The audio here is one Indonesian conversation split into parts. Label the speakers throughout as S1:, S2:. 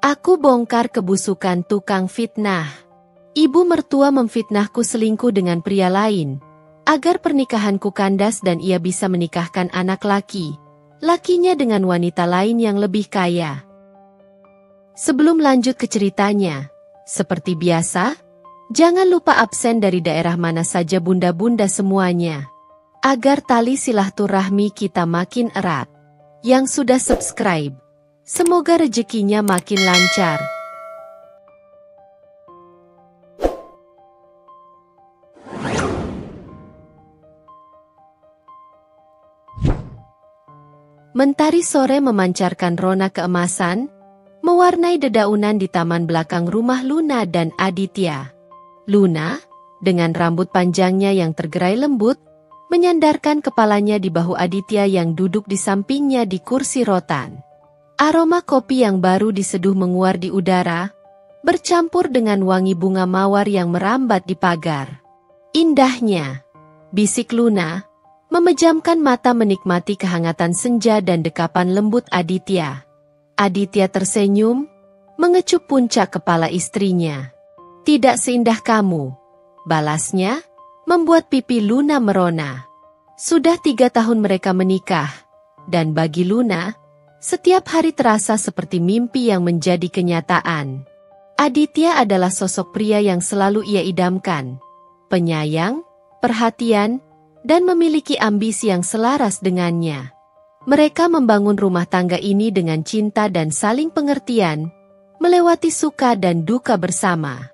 S1: Aku bongkar kebusukan tukang fitnah. Ibu mertua memfitnahku selingkuh dengan pria lain, agar pernikahanku kandas dan ia bisa menikahkan anak lakinya dengan wanita lain yang lebih kaya. Sebelum lanjut ke ceritanya, seperti biasa, jangan lupa absen dari daerah mana saja bunda-bunda semuanya, agar tali silaturahmi kita makin erat. Yang sudah subscribe, semoga rezekinya makin lancar. Mentari sore memancarkan rona keemasan, mewarnai dedaunan di taman belakang rumah Luna dan Aditya. Luna, dengan rambut panjangnya yang tergerai lembut, menyandarkan kepalanya di bahu Aditya yang duduk di sampingnya di kursi rotan. Aroma kopi yang baru diseduh menguar di udara, bercampur dengan wangi bunga mawar yang merambat di pagar. Indahnya, bisik Luna, memejamkan mata menikmati kehangatan senja dan dekapan lembut Aditya. Aditya tersenyum, mengecup puncak kepala istrinya. Tidak seindah kamu, balasnya, membuat pipi Luna merona. Sudah 3 tahun mereka menikah, dan bagi Luna, setiap hari terasa seperti mimpi yang menjadi kenyataan. Aditya adalah sosok pria yang selalu ia idamkan, penyayang, perhatian, dan memiliki ambisi yang selaras dengannya. Mereka membangun rumah tangga ini dengan cinta dan saling pengertian, melewati suka dan duka bersama.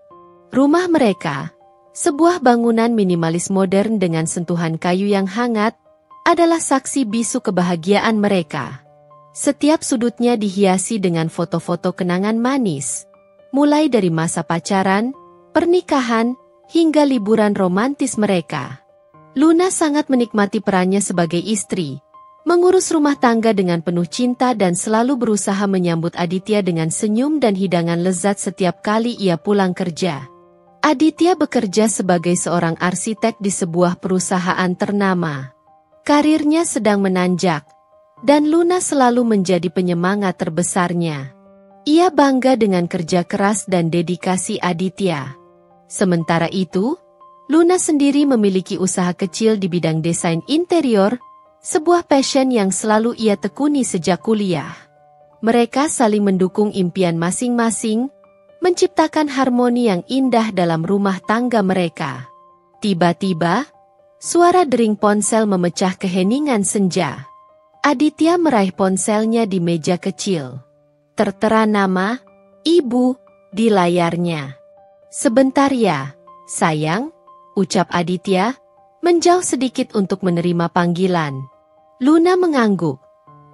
S1: Rumah mereka, sebuah bangunan minimalis modern dengan sentuhan kayu yang hangat, adalah saksi bisu kebahagiaan mereka. Setiap sudutnya dihiasi dengan foto-foto kenangan manis, mulai dari masa pacaran, pernikahan, hingga liburan romantis mereka. Luna sangat menikmati perannya sebagai istri, mengurus rumah tangga dengan penuh cinta dan selalu berusaha menyambut Aditya dengan senyum dan hidangan lezat setiap kali ia pulang kerja. Aditya bekerja sebagai seorang arsitek di sebuah perusahaan ternama. Karirnya sedang menanjak, dan Luna selalu menjadi penyemangat terbesarnya. Ia bangga dengan kerja keras dan dedikasi Aditya. Sementara itu, Luna sendiri memiliki usaha kecil di bidang desain interior, sebuah passion yang selalu ia tekuni sejak kuliah. Mereka saling mendukung impian masing-masing, menciptakan harmoni yang indah dalam rumah tangga mereka. Tiba-tiba, suara dering ponsel memecah keheningan senja. Aditya meraih ponselnya di meja kecil. Tertera nama, Ibu, di layarnya. Sebentar ya, sayang, ucap Aditya, menjauh sedikit untuk menerima panggilan. Luna mengangguk.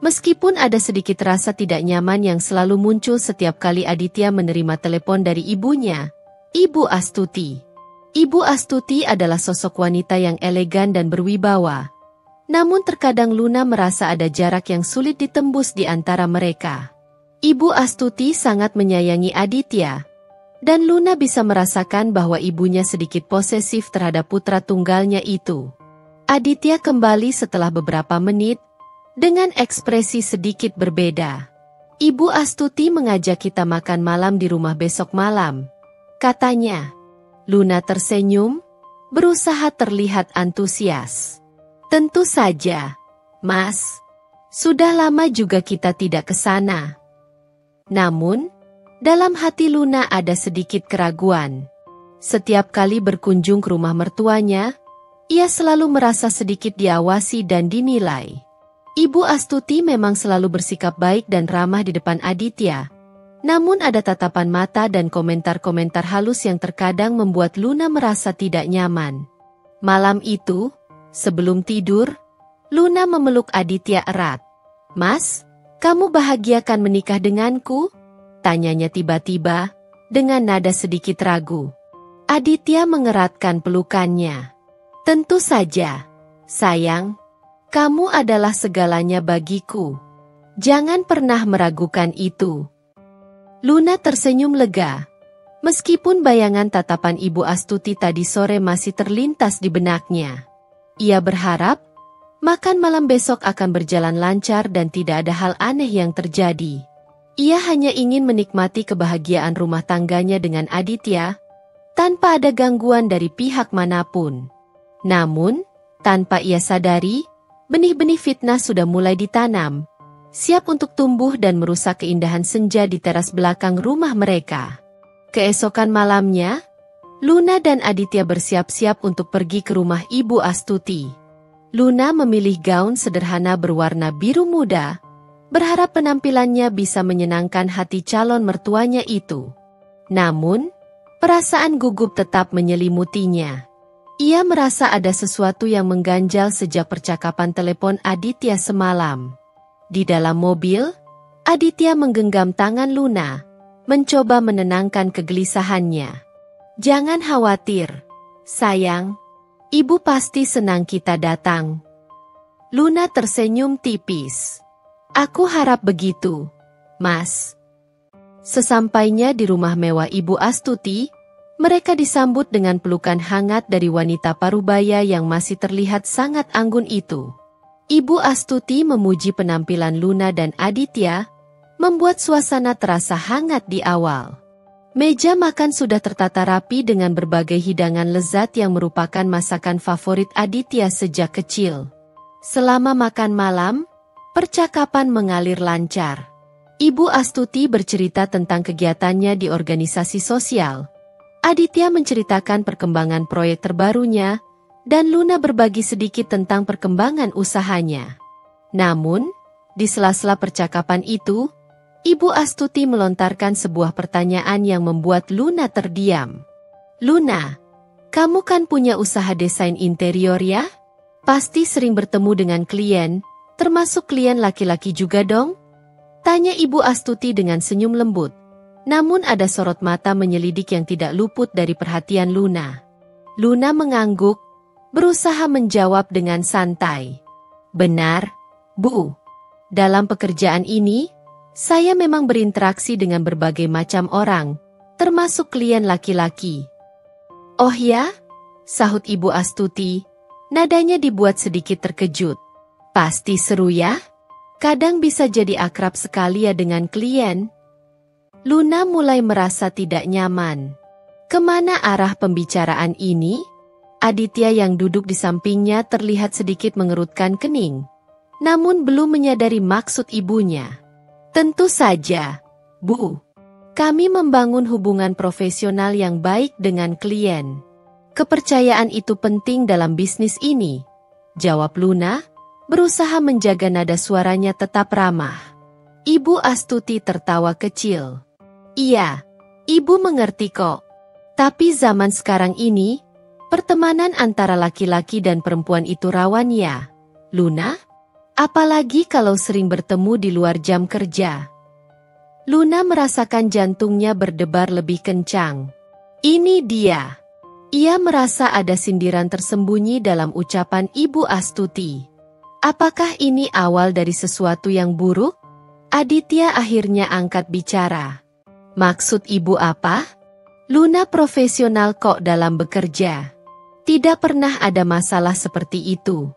S1: Meskipun ada sedikit rasa tidak nyaman yang selalu muncul setiap kali Aditya menerima telepon dari ibunya, Ibu Astuti. Ibu Astuti adalah sosok wanita yang elegan dan berwibawa. Namun terkadang Luna merasa ada jarak yang sulit ditembus di antara mereka. Ibu Astuti sangat menyayangi Aditya, dan Luna bisa merasakan bahwa ibunya sedikit posesif terhadap putra tunggalnya itu. Aditya kembali setelah beberapa menit, dengan ekspresi sedikit berbeda. Ibu Astuti mengajak kita makan malam di rumah besok malam, katanya. Luna tersenyum, berusaha terlihat antusias. Tentu saja, Mas. Sudah lama juga kita tidak ke sana. Namun, dalam hati Luna ada sedikit keraguan. Setiap kali berkunjung ke rumah mertuanya, ia selalu merasa sedikit diawasi dan dinilai. Ibu Astuti memang selalu bersikap baik dan ramah di depan Aditya. Namun ada tatapan mata dan komentar-komentar halus yang terkadang membuat Luna merasa tidak nyaman. Malam itu, sebelum tidur, Luna memeluk Aditya erat. Mas, kamu bahagia kan menikah denganku? Tanyanya tiba-tiba, dengan nada sedikit ragu. Aditya mengeratkan pelukannya. Tentu saja, sayang. Kamu adalah segalanya bagiku. Jangan pernah meragukan itu. Luna tersenyum lega. Meskipun bayangan tatapan Ibu Astuti tadi sore masih terlintas di benaknya. Ia berharap, makan malam besok akan berjalan lancar dan tidak ada hal aneh yang terjadi. Ia hanya ingin menikmati kebahagiaan rumah tangganya dengan Aditya, tanpa ada gangguan dari pihak manapun. Namun, tanpa ia sadari, benih-benih fitnah sudah mulai ditanam, siap untuk tumbuh dan merusak keindahan senja di teras belakang rumah mereka. Keesokan malamnya, Luna dan Aditya bersiap-siap untuk pergi ke rumah Ibu Astuti. Luna memilih gaun sederhana berwarna biru muda, berharap penampilannya bisa menyenangkan hati calon mertuanya itu. Namun, perasaan gugup tetap menyelimutinya. Ia merasa ada sesuatu yang mengganjal sejak percakapan telepon Aditya semalam. Di dalam mobil, Aditya menggenggam tangan Luna, mencoba menenangkan kegelisahannya. "Jangan khawatir, sayang. Ibu pasti senang kita datang." Luna tersenyum tipis. "Aku harap begitu, Mas." Sesampainya di rumah mewah Ibu Astuti, mereka disambut dengan pelukan hangat dari wanita parubaya yang masih terlihat sangat anggun itu. Ibu Astuti memuji penampilan Luna dan Aditya, membuat suasana terasa hangat di awal. Meja makan sudah tertata rapi dengan berbagai hidangan lezat yang merupakan masakan favorit Aditya sejak kecil. Selama makan malam, percakapan mengalir lancar. Ibu Astuti bercerita tentang kegiatannya di organisasi sosial. Aditya menceritakan perkembangan proyek terbarunya, dan Luna berbagi sedikit tentang perkembangan usahanya. Namun, di sela-sela percakapan itu, Ibu Astuti melontarkan sebuah pertanyaan yang membuat Luna terdiam. "Luna, kamu kan punya usaha desain interior ya? Pasti sering bertemu dengan klien, termasuk klien laki-laki juga dong?" Tanya Ibu Astuti dengan senyum lembut. Namun ada sorot mata menyelidik yang tidak luput dari perhatian Luna. Luna mengangguk, berusaha menjawab dengan santai. "Benar, Bu. Dalam pekerjaan ini, saya memang berinteraksi dengan berbagai macam orang, termasuk klien laki-laki." "Oh ya?" sahut Ibu Astuti, nadanya dibuat sedikit terkejut. "Pasti seru ya? Kadang bisa jadi akrab sekali ya dengan klien." Luna mulai merasa tidak nyaman. Kemana arah pembicaraan ini? Aditya yang duduk di sampingnya terlihat sedikit mengerutkan kening, namun belum menyadari maksud ibunya. "Tentu saja, Bu. Kami membangun hubungan profesional yang baik dengan klien. Kepercayaan itu penting dalam bisnis ini," jawab Luna, berusaha menjaga nada suaranya tetap ramah. Ibu Astuti tertawa kecil. "Iya, Ibu mengerti kok. Tapi zaman sekarang ini, pertemanan antara laki-laki dan perempuan itu rawan ya, Luna? Apalagi kalau sering bertemu di luar jam kerja." Luna merasakan jantungnya berdebar lebih kencang. Ini dia. Ia merasa ada sindiran tersembunyi dalam ucapan Ibu Astuti. Apakah ini awal dari sesuatu yang buruk? Aditya akhirnya angkat bicara. "Maksud Ibu apa? Luna profesional kok dalam bekerja. Tidak pernah ada masalah seperti itu."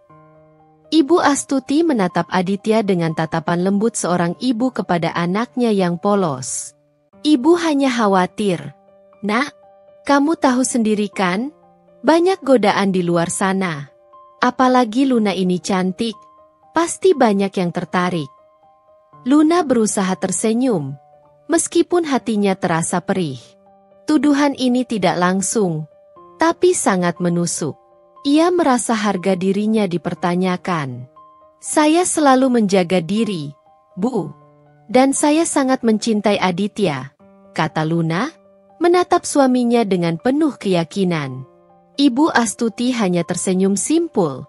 S1: Ibu Astuti menatap Aditya dengan tatapan lembut seorang ibu kepada anaknya yang polos. "Ibu hanya khawatir. Nak, kamu tahu sendiri kan? Banyak godaan di luar sana. Apalagi Luna ini cantik, pasti banyak yang tertarik." Luna berusaha tersenyum, meskipun hatinya terasa perih. Tuduhan ini tidak langsung, tapi sangat menusuk. Ia merasa harga dirinya dipertanyakan. "Saya selalu menjaga diri, Bu. Dan saya sangat mencintai Aditya," kata Luna, menatap suaminya dengan penuh keyakinan. Ibu Astuti hanya tersenyum simpul,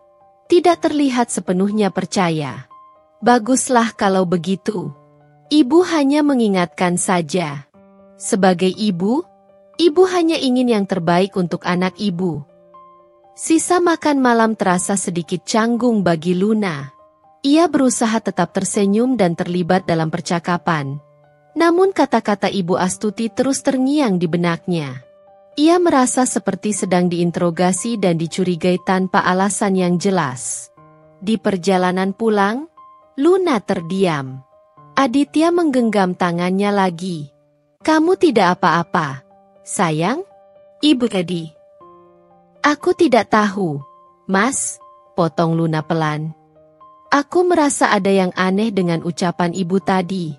S1: tidak terlihat sepenuhnya percaya. "Baguslah kalau begitu. Ibu hanya mengingatkan saja. Sebagai ibu, ibu hanya ingin yang terbaik untuk anak ibu." Sisa makan malam terasa sedikit canggung bagi Luna. Ia berusaha tetap tersenyum dan terlibat dalam percakapan. Namun kata-kata Ibu Astuti terus terngiang di benaknya. Ia merasa seperti sedang diinterogasi dan dicurigai tanpa alasan yang jelas. Di perjalanan pulang, Luna terdiam. Aditya menggenggam tangannya lagi. Kamu tidak apa-apa, sayang? Ibu tadi. Aku tidak tahu, Mas, potong Luna pelan. Aku merasa ada yang aneh dengan ucapan ibu tadi.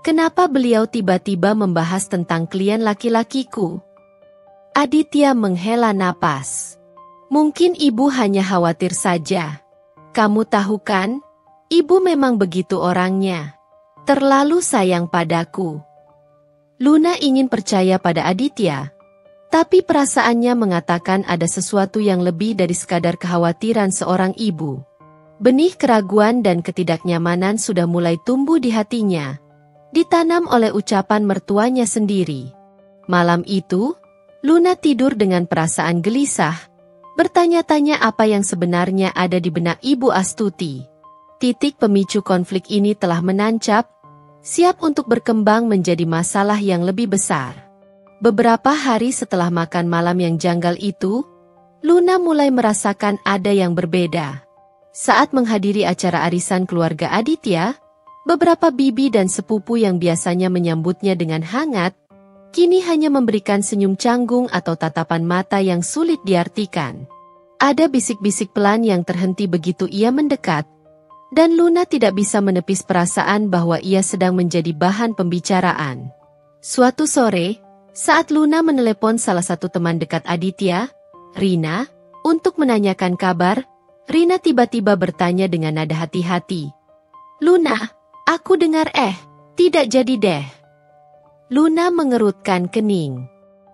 S1: Kenapa beliau tiba-tiba membahas tentang klien laki-lakiku? Aditya menghela napas. Mungkin ibu hanya khawatir saja. Kamu tahu kan, ibu memang begitu orangnya. Terlalu sayang padaku. Luna ingin percaya pada Aditya, tapi perasaannya mengatakan ada sesuatu yang lebih dari sekadar kekhawatiran seorang ibu. Benih keraguan dan ketidaknyamanan sudah mulai tumbuh di hatinya, ditanam oleh ucapan mertuanya sendiri. Malam itu, Luna tidur dengan perasaan gelisah, bertanya-tanya apa yang sebenarnya ada di benak Ibu Astuti. Titik pemicu konflik ini telah menancap, siap untuk berkembang menjadi masalah yang lebih besar. Beberapa hari setelah makan malam yang janggal itu, Luna mulai merasakan ada yang berbeda. Saat menghadiri acara arisan keluarga Aditya, beberapa bibi dan sepupu yang biasanya menyambutnya dengan hangat, kini hanya memberikan senyum canggung atau tatapan mata yang sulit diartikan. Ada bisik-bisik pelan yang terhenti begitu ia mendekat, dan Luna tidak bisa menepis perasaan bahwa ia sedang menjadi bahan pembicaraan. Suatu sore, saat Luna menelepon salah satu teman dekat Aditya, Rina, untuk menanyakan kabar, Rina tiba-tiba bertanya dengan nada hati-hati. Luna, aku dengar tidak jadi deh. Luna mengerutkan kening.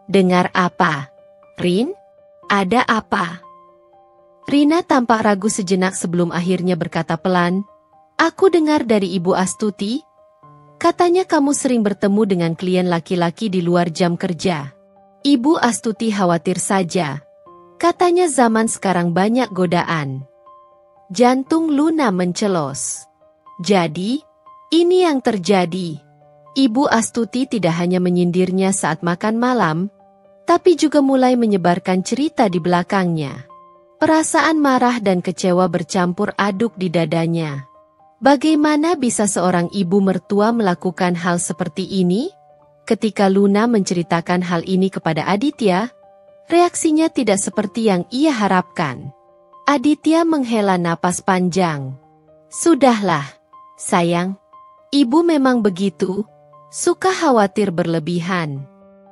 S1: Dengar apa? Rin? Ada apa? Rina tampak ragu sejenak sebelum akhirnya berkata pelan, aku dengar dari Ibu Astuti, katanya kamu sering bertemu dengan klien laki-laki di luar jam kerja. Ibu Astuti khawatir saja, katanya zaman sekarang banyak godaan. Jantung Luna mencelos. Jadi, ini yang terjadi. Ibu Astuti tidak hanya menyindirnya saat makan malam, tapi juga mulai menyebarkan cerita di belakangnya. Perasaan marah dan kecewa bercampur aduk di dadanya. Bagaimana bisa seorang ibu mertua melakukan hal seperti ini? Ketika Luna menceritakan hal ini kepada Aditya, reaksinya tidak seperti yang ia harapkan. Aditya menghela napas panjang. Sudahlah, sayang. Ibu memang begitu, suka khawatir berlebihan.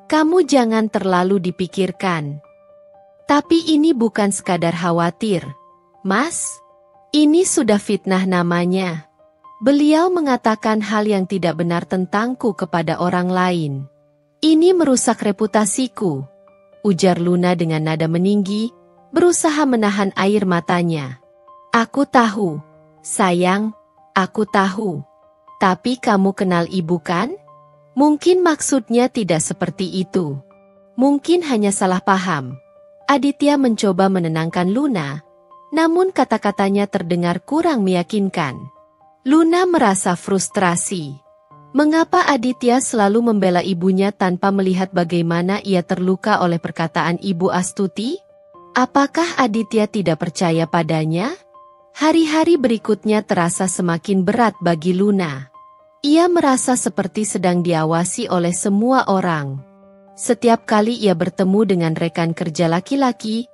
S1: Kamu jangan terlalu dipikirkan. Tapi ini bukan sekadar khawatir, Mas. Ini sudah fitnah namanya. Beliau mengatakan hal yang tidak benar tentangku kepada orang lain. Ini merusak reputasiku, ujar Luna dengan nada meninggi, berusaha menahan air matanya. Aku tahu, sayang, aku tahu. Tapi kamu kenal ibu kan? Mungkin maksudnya tidak seperti itu. Mungkin hanya salah paham. Aditya mencoba menenangkan Luna, namun kata-katanya terdengar kurang meyakinkan. Luna merasa frustrasi. Mengapa Aditya selalu membela ibunya tanpa melihat bagaimana ia terluka oleh perkataan Ibu Astuti? Apakah Aditya tidak percaya padanya? Hari-hari berikutnya terasa semakin berat bagi Luna. Ia merasa seperti sedang diawasi oleh semua orang. Setiap kali ia bertemu dengan rekan kerja laki-laki,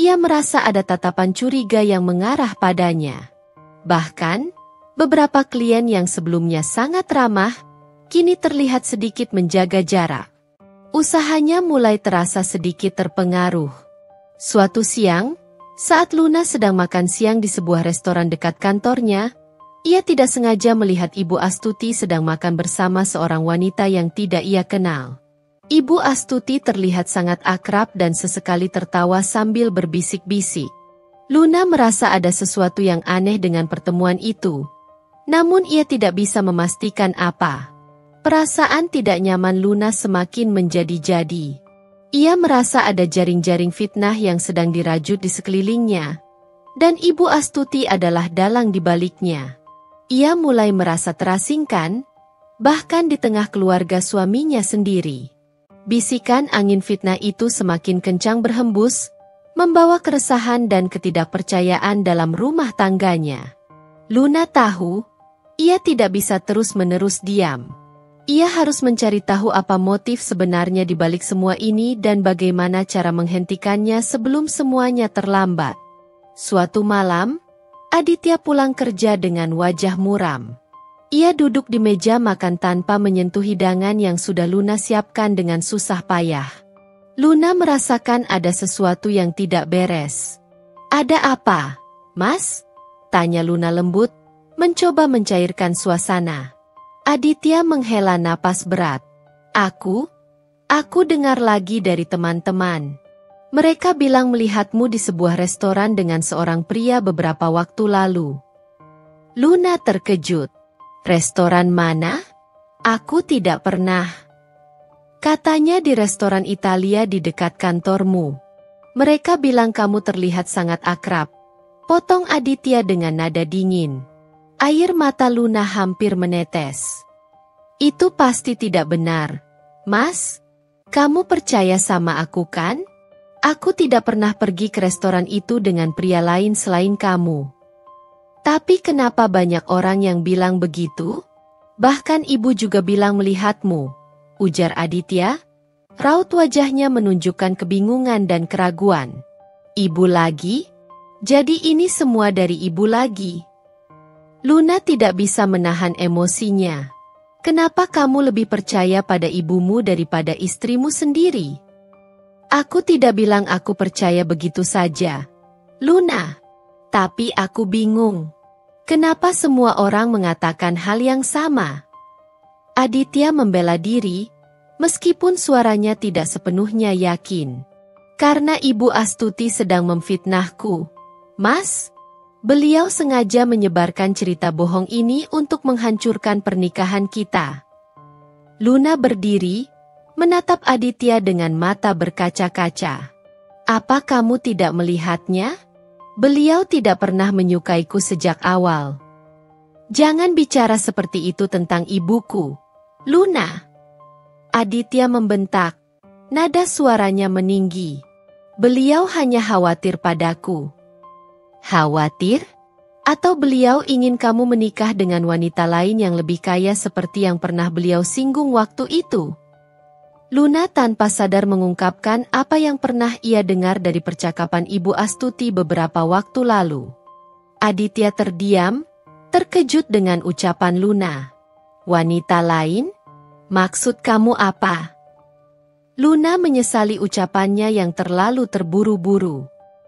S1: ia merasa ada tatapan curiga yang mengarah padanya. Bahkan, beberapa klien yang sebelumnya sangat ramah, kini terlihat sedikit menjaga jarak. Usahanya mulai terasa sedikit terpengaruh. Suatu siang, saat Luna sedang makan siang di sebuah restoran dekat kantornya, ia tidak sengaja melihat Ibu Astuti sedang makan bersama seorang wanita yang tidak ia kenal. Ibu Astuti terlihat sangat akrab dan sesekali tertawa sambil berbisik-bisik. Luna merasa ada sesuatu yang aneh dengan pertemuan itu. Namun ia tidak bisa memastikan apa. Perasaan tidak nyaman Luna semakin menjadi-jadi. Ia merasa ada jaring-jaring fitnah yang sedang dirajut di sekelilingnya. Dan Ibu Astuti adalah dalang di baliknya. Ia mulai merasa terasingkan, bahkan di tengah keluarga suaminya sendiri. Bisikan angin fitnah itu semakin kencang berhembus, membawa keresahan dan ketidakpercayaan dalam rumah tangganya. Luna tahu, Ia tidak bisa terus-menerus diam. Ia harus mencari tahu apa motif sebenarnya di balik semua ini dan bagaimana cara menghentikannya sebelum semuanya terlambat. Suatu malam, Aditya pulang kerja dengan wajah muram. Ia duduk di meja makan tanpa menyentuh hidangan yang sudah Luna siapkan dengan susah payah. Luna merasakan ada sesuatu yang tidak beres. "Ada apa, Mas?" tanya Luna lembut, mencoba mencairkan suasana. Aditya menghela napas berat. Aku dengar lagi dari teman-teman. Mereka bilang melihatmu di sebuah restoran dengan seorang pria beberapa waktu lalu." Luna terkejut. "Restoran mana? Aku tidak pernah." "Katanya di restoran Italia di dekat kantormu. Mereka bilang kamu terlihat sangat akrab," potong Aditya dengan nada dingin. Air mata Luna hampir menetes. "Itu pasti tidak benar, Mas. Kamu percaya sama aku kan? Aku tidak pernah pergi ke restoran itu dengan pria lain selain kamu." "Tapi kenapa banyak orang yang bilang begitu? Bahkan ibu juga bilang melihatmu," ujar Aditya. Raut wajahnya menunjukkan kebingungan dan keraguan. "Ibu lagi? Jadi ini semua dari ibu lagi?" Luna tidak bisa menahan emosinya. "Kenapa kamu lebih percaya pada ibumu daripada istrimu sendiri?" "Aku tidak bilang aku percaya begitu saja, Luna. Tapi aku bingung. Kenapa semua orang mengatakan hal yang sama?" Aditya membela diri, meskipun suaranya tidak sepenuhnya yakin. "Karena Ibu Astuti sedang memfitnahku, Mas. Beliau sengaja menyebarkan cerita bohong ini untuk menghancurkan pernikahan kita." Luna berdiri, menatap Aditya dengan mata berkaca-kaca. "Apa kamu tidak melihatnya? Beliau tidak pernah menyukaiku sejak awal." "Jangan bicara seperti itu tentang ibuku, Luna." Aditya membentak, nada suaranya meninggi. "Beliau hanya khawatir padaku." "Khawatir? Atau beliau ingin kamu menikah dengan wanita lain yang lebih kaya seperti yang pernah beliau singgung waktu itu?" Luna tanpa sadar mengungkapkan apa yang pernah ia dengar dari percakapan Ibu Astuti beberapa waktu lalu. Aditya terdiam, terkejut dengan ucapan Luna. "Wanita lain? Maksud kamu apa?" Luna menyesali ucapannya yang terlalu terburu-buru.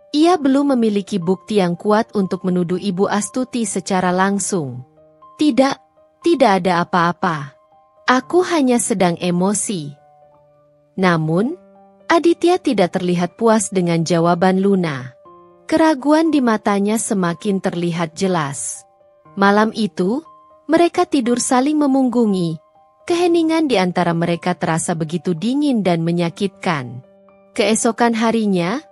S1: Ia belum memiliki bukti yang kuat untuk menuduh Ibu Astuti secara langsung. Tidak ada apa-apa. Aku hanya sedang emosi." Namun, Aditya tidak terlihat puas dengan jawaban Luna. Keraguan di matanya semakin terlihat jelas. Malam itu, mereka tidur saling memunggungi. Keheningan di antara mereka terasa begitu dingin dan menyakitkan. Keesokan harinya,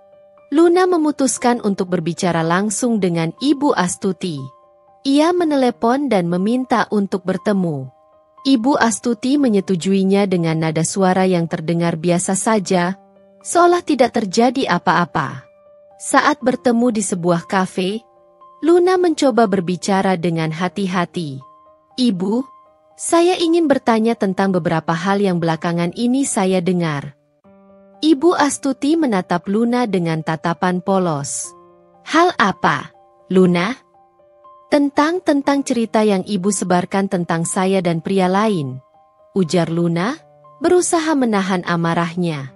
S1: Luna memutuskan untuk berbicara langsung dengan Ibu Astuti. Ia menelepon dan meminta untuk bertemu. Ibu Astuti menyetujuinya dengan nada suara yang terdengar biasa saja, seolah tidak terjadi apa-apa. Saat bertemu di sebuah kafe, Luna mencoba berbicara dengan hati-hati. "Ibu, saya ingin bertanya tentang beberapa hal yang belakangan ini saya dengar." Ibu Astuti menatap Luna dengan tatapan polos. "Hal apa, Luna?" Tentang cerita yang ibu sebarkan tentang saya dan pria lain," ujar Luna, berusaha menahan amarahnya.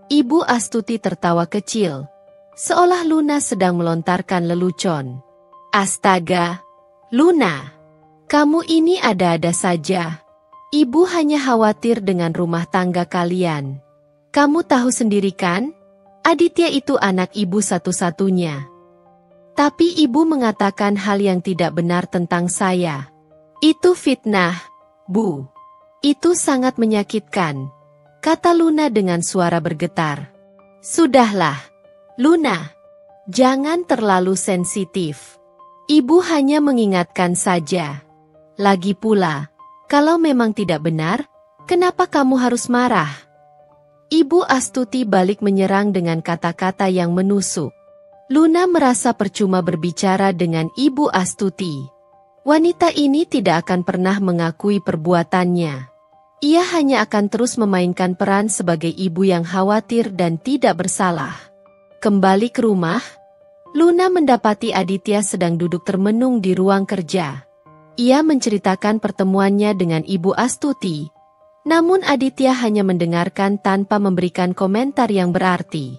S1: Ibu Astuti tertawa kecil, seolah Luna sedang melontarkan lelucon. "Astaga, Luna, kamu ini ada-ada saja. Ibu hanya khawatir dengan rumah tangga kalian. Kamu tahu sendiri kan, Aditya itu anak ibu satu-satunya. Tapi ibu mengatakan hal yang tidak benar tentang saya. Itu fitnah, Bu. Itu sangat menyakitkan," kata Luna dengan suara bergetar. "Sudahlah, Luna. Jangan terlalu sensitif. Ibu hanya mengingatkan saja. Lagi pula, kalau memang tidak benar, kenapa kamu harus marah?" Ibu Astuti balik menyerang dengan kata-kata yang menusuk. Luna merasa percuma berbicara dengan Ibu Astuti. Wanita ini tidak akan pernah mengakui perbuatannya. Ia hanya akan terus memainkan peran sebagai ibu yang khawatir dan tidak bersalah. Kembali ke rumah, Luna mendapati Aditya sedang duduk termenung di ruang kerja. Ia menceritakan pertemuannya dengan Ibu Astuti. Namun Aditya hanya mendengarkan tanpa memberikan komentar yang berarti.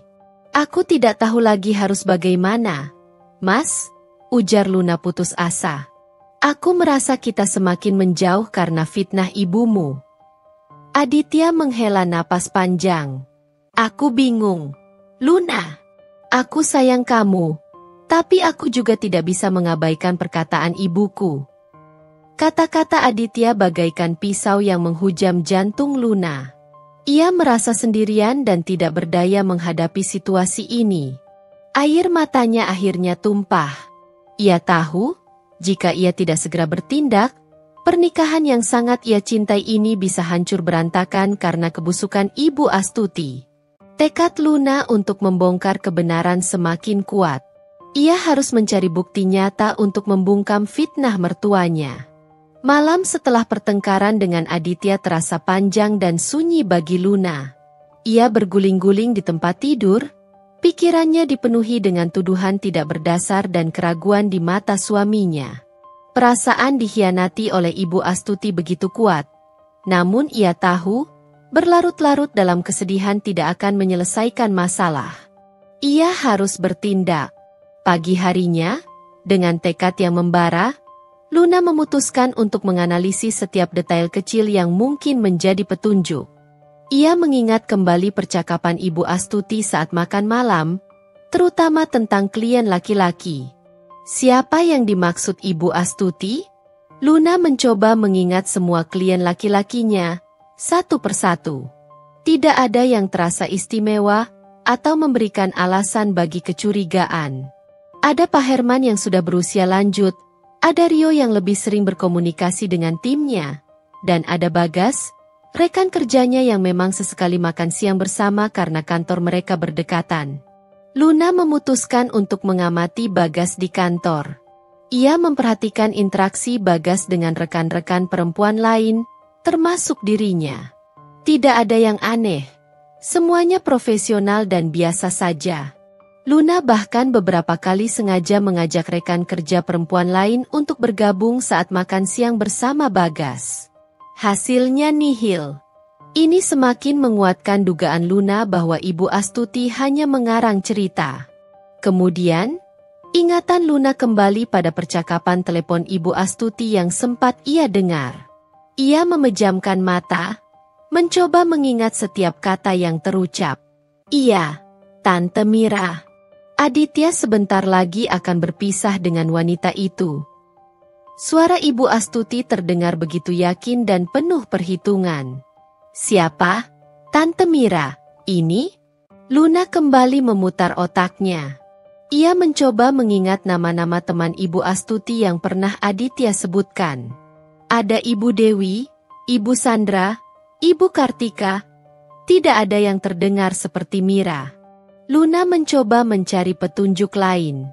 S1: "Aku tidak tahu lagi harus bagaimana, Mas," ujar Luna putus asa. "Aku merasa kita semakin menjauh karena fitnah ibumu." Aditya menghela napas panjang. "Aku bingung, Luna. Aku sayang kamu, tapi aku juga tidak bisa mengabaikan perkataan ibuku." Kata-kata Aditya bagaikan pisau yang menghujam jantung Luna. Ia merasa sendirian dan tidak berdaya menghadapi situasi ini. Air matanya akhirnya tumpah. Ia tahu, jika ia tidak segera bertindak, pernikahan yang sangat ia cintai ini bisa hancur berantakan karena kebusukan Ibu Astuti. Tekad Luna untuk membongkar kebenaran semakin kuat. Ia harus mencari bukti nyata untuk membungkam fitnah mertuanya. Malam setelah pertengkaran dengan Aditya terasa panjang dan sunyi bagi Luna. Ia berguling-guling di tempat tidur, pikirannya dipenuhi dengan tuduhan tidak berdasar dan keraguan di mata suaminya. Perasaan dikhianati oleh Ibu Astuti begitu kuat. Namun ia tahu, berlarut-larut dalam kesedihan tidak akan menyelesaikan masalah. Ia harus bertindak. Pagi harinya, dengan tekad yang membara, Luna memutuskan untuk menganalisis setiap detail kecil yang mungkin menjadi petunjuk. Ia mengingat kembali percakapan Ibu Astuti saat makan malam, terutama tentang klien laki-laki. Siapa yang dimaksud Ibu Astuti? Luna mencoba mengingat semua klien laki-lakinya, satu persatu. Tidak ada yang terasa istimewa atau memberikan alasan bagi kecurigaan. Ada Pak Herman yang sudah berusia lanjut, ada Rio yang lebih sering berkomunikasi dengan timnya, dan ada Bagas, rekan kerjanya yang memang sesekali makan siang bersama karena kantor mereka berdekatan. Luna memutuskan untuk mengamati Bagas di kantor. Ia memperhatikan interaksi Bagas dengan rekan-rekan perempuan lain, termasuk dirinya. Tidak ada yang aneh. Semuanya profesional dan biasa saja. Luna bahkan beberapa kali sengaja mengajak rekan kerja perempuan lain untuk bergabung saat makan siang bersama Bagas. Hasilnya nihil. Ini semakin menguatkan dugaan Luna bahwa Ibu Astuti hanya mengarang cerita. Kemudian, ingatan Luna kembali pada percakapan telepon Ibu Astuti yang sempat ia dengar. Ia memejamkan mata, mencoba mengingat setiap kata yang terucap. "Iya, Tante Mira." Aditya sebentar lagi akan berpisah dengan wanita itu. Suara Ibu Astuti terdengar begitu yakin dan penuh perhitungan. "Siapa? Tante Mira, ini?" Luna kembali memutar otaknya. Ia mencoba mengingat nama-nama teman Ibu Astuti yang pernah Aditya sebutkan. Ada Ibu Dewi, Ibu Sandra, Ibu Kartika. Tidak ada yang terdengar seperti Mira. Luna mencoba mencari petunjuk lain.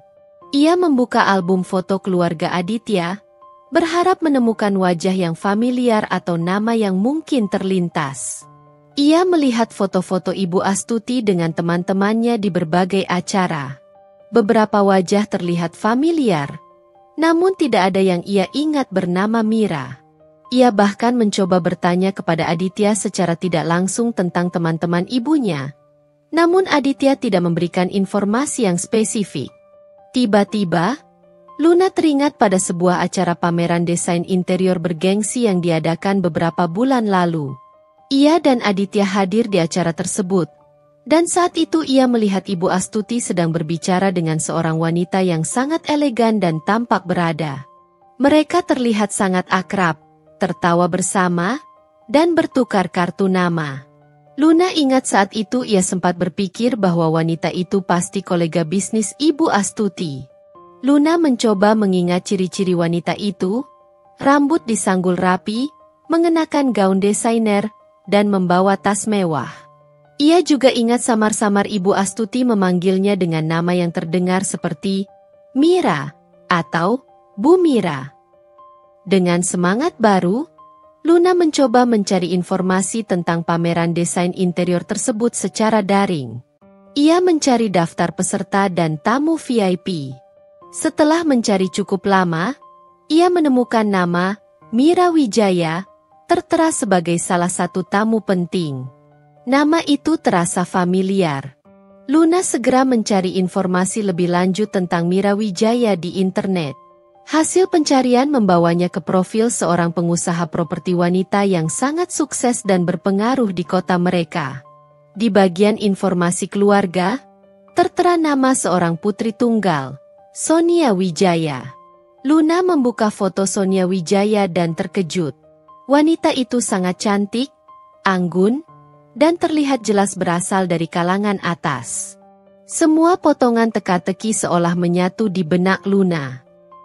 S1: Ia membuka album foto keluarga Aditya, berharap menemukan wajah yang familiar atau nama yang mungkin terlintas. Ia melihat foto-foto Ibu Astuti dengan teman-temannya di berbagai acara. Beberapa wajah terlihat familiar, namun tidak ada yang ia ingat bernama Mira. Ia bahkan mencoba bertanya kepada Aditya secara tidak langsung tentang teman-teman ibunya. Namun Aditya tidak memberikan informasi yang spesifik. Tiba-tiba, Luna teringat pada sebuah acara pameran desain interior bergengsi yang diadakan beberapa bulan lalu. Ia dan Aditya hadir di acara tersebut, dan saat itu ia melihat Ibu Astuti sedang berbicara dengan seorang wanita yang sangat elegan dan tampak berada. Mereka terlihat sangat akrab, tertawa bersama, dan bertukar kartu nama. Luna ingat saat itu ia sempat berpikir bahwa wanita itu pasti kolega bisnis Ibu Astuti. Luna mencoba mengingat ciri-ciri wanita itu, rambut disanggul rapi, mengenakan gaun desainer, dan membawa tas mewah. Ia juga ingat samar-samar Ibu Astuti memanggilnya dengan nama yang terdengar seperti Mira atau Bu Mira. Dengan semangat baru, Luna mencoba mencari informasi tentang pameran desain interior tersebut secara daring. Ia mencari daftar peserta dan tamu VIP. Setelah mencari cukup lama, ia menemukan nama Mira Wijaya tertera sebagai salah satu tamu penting. Nama itu terasa familiar. Luna segera mencari informasi lebih lanjut tentang Mira Wijaya di internet. Hasil pencarian membawanya ke profil seorang pengusaha properti wanita yang sangat sukses dan berpengaruh di kota mereka. Di bagian informasi keluarga, tertera nama seorang putri tunggal, Sonia Wijaya. Luna membuka foto Sonia Wijaya dan terkejut. Wanita itu sangat cantik, anggun, dan terlihat jelas berasal dari kalangan atas. Semua potongan teka-teki seolah menyatu di benak Luna.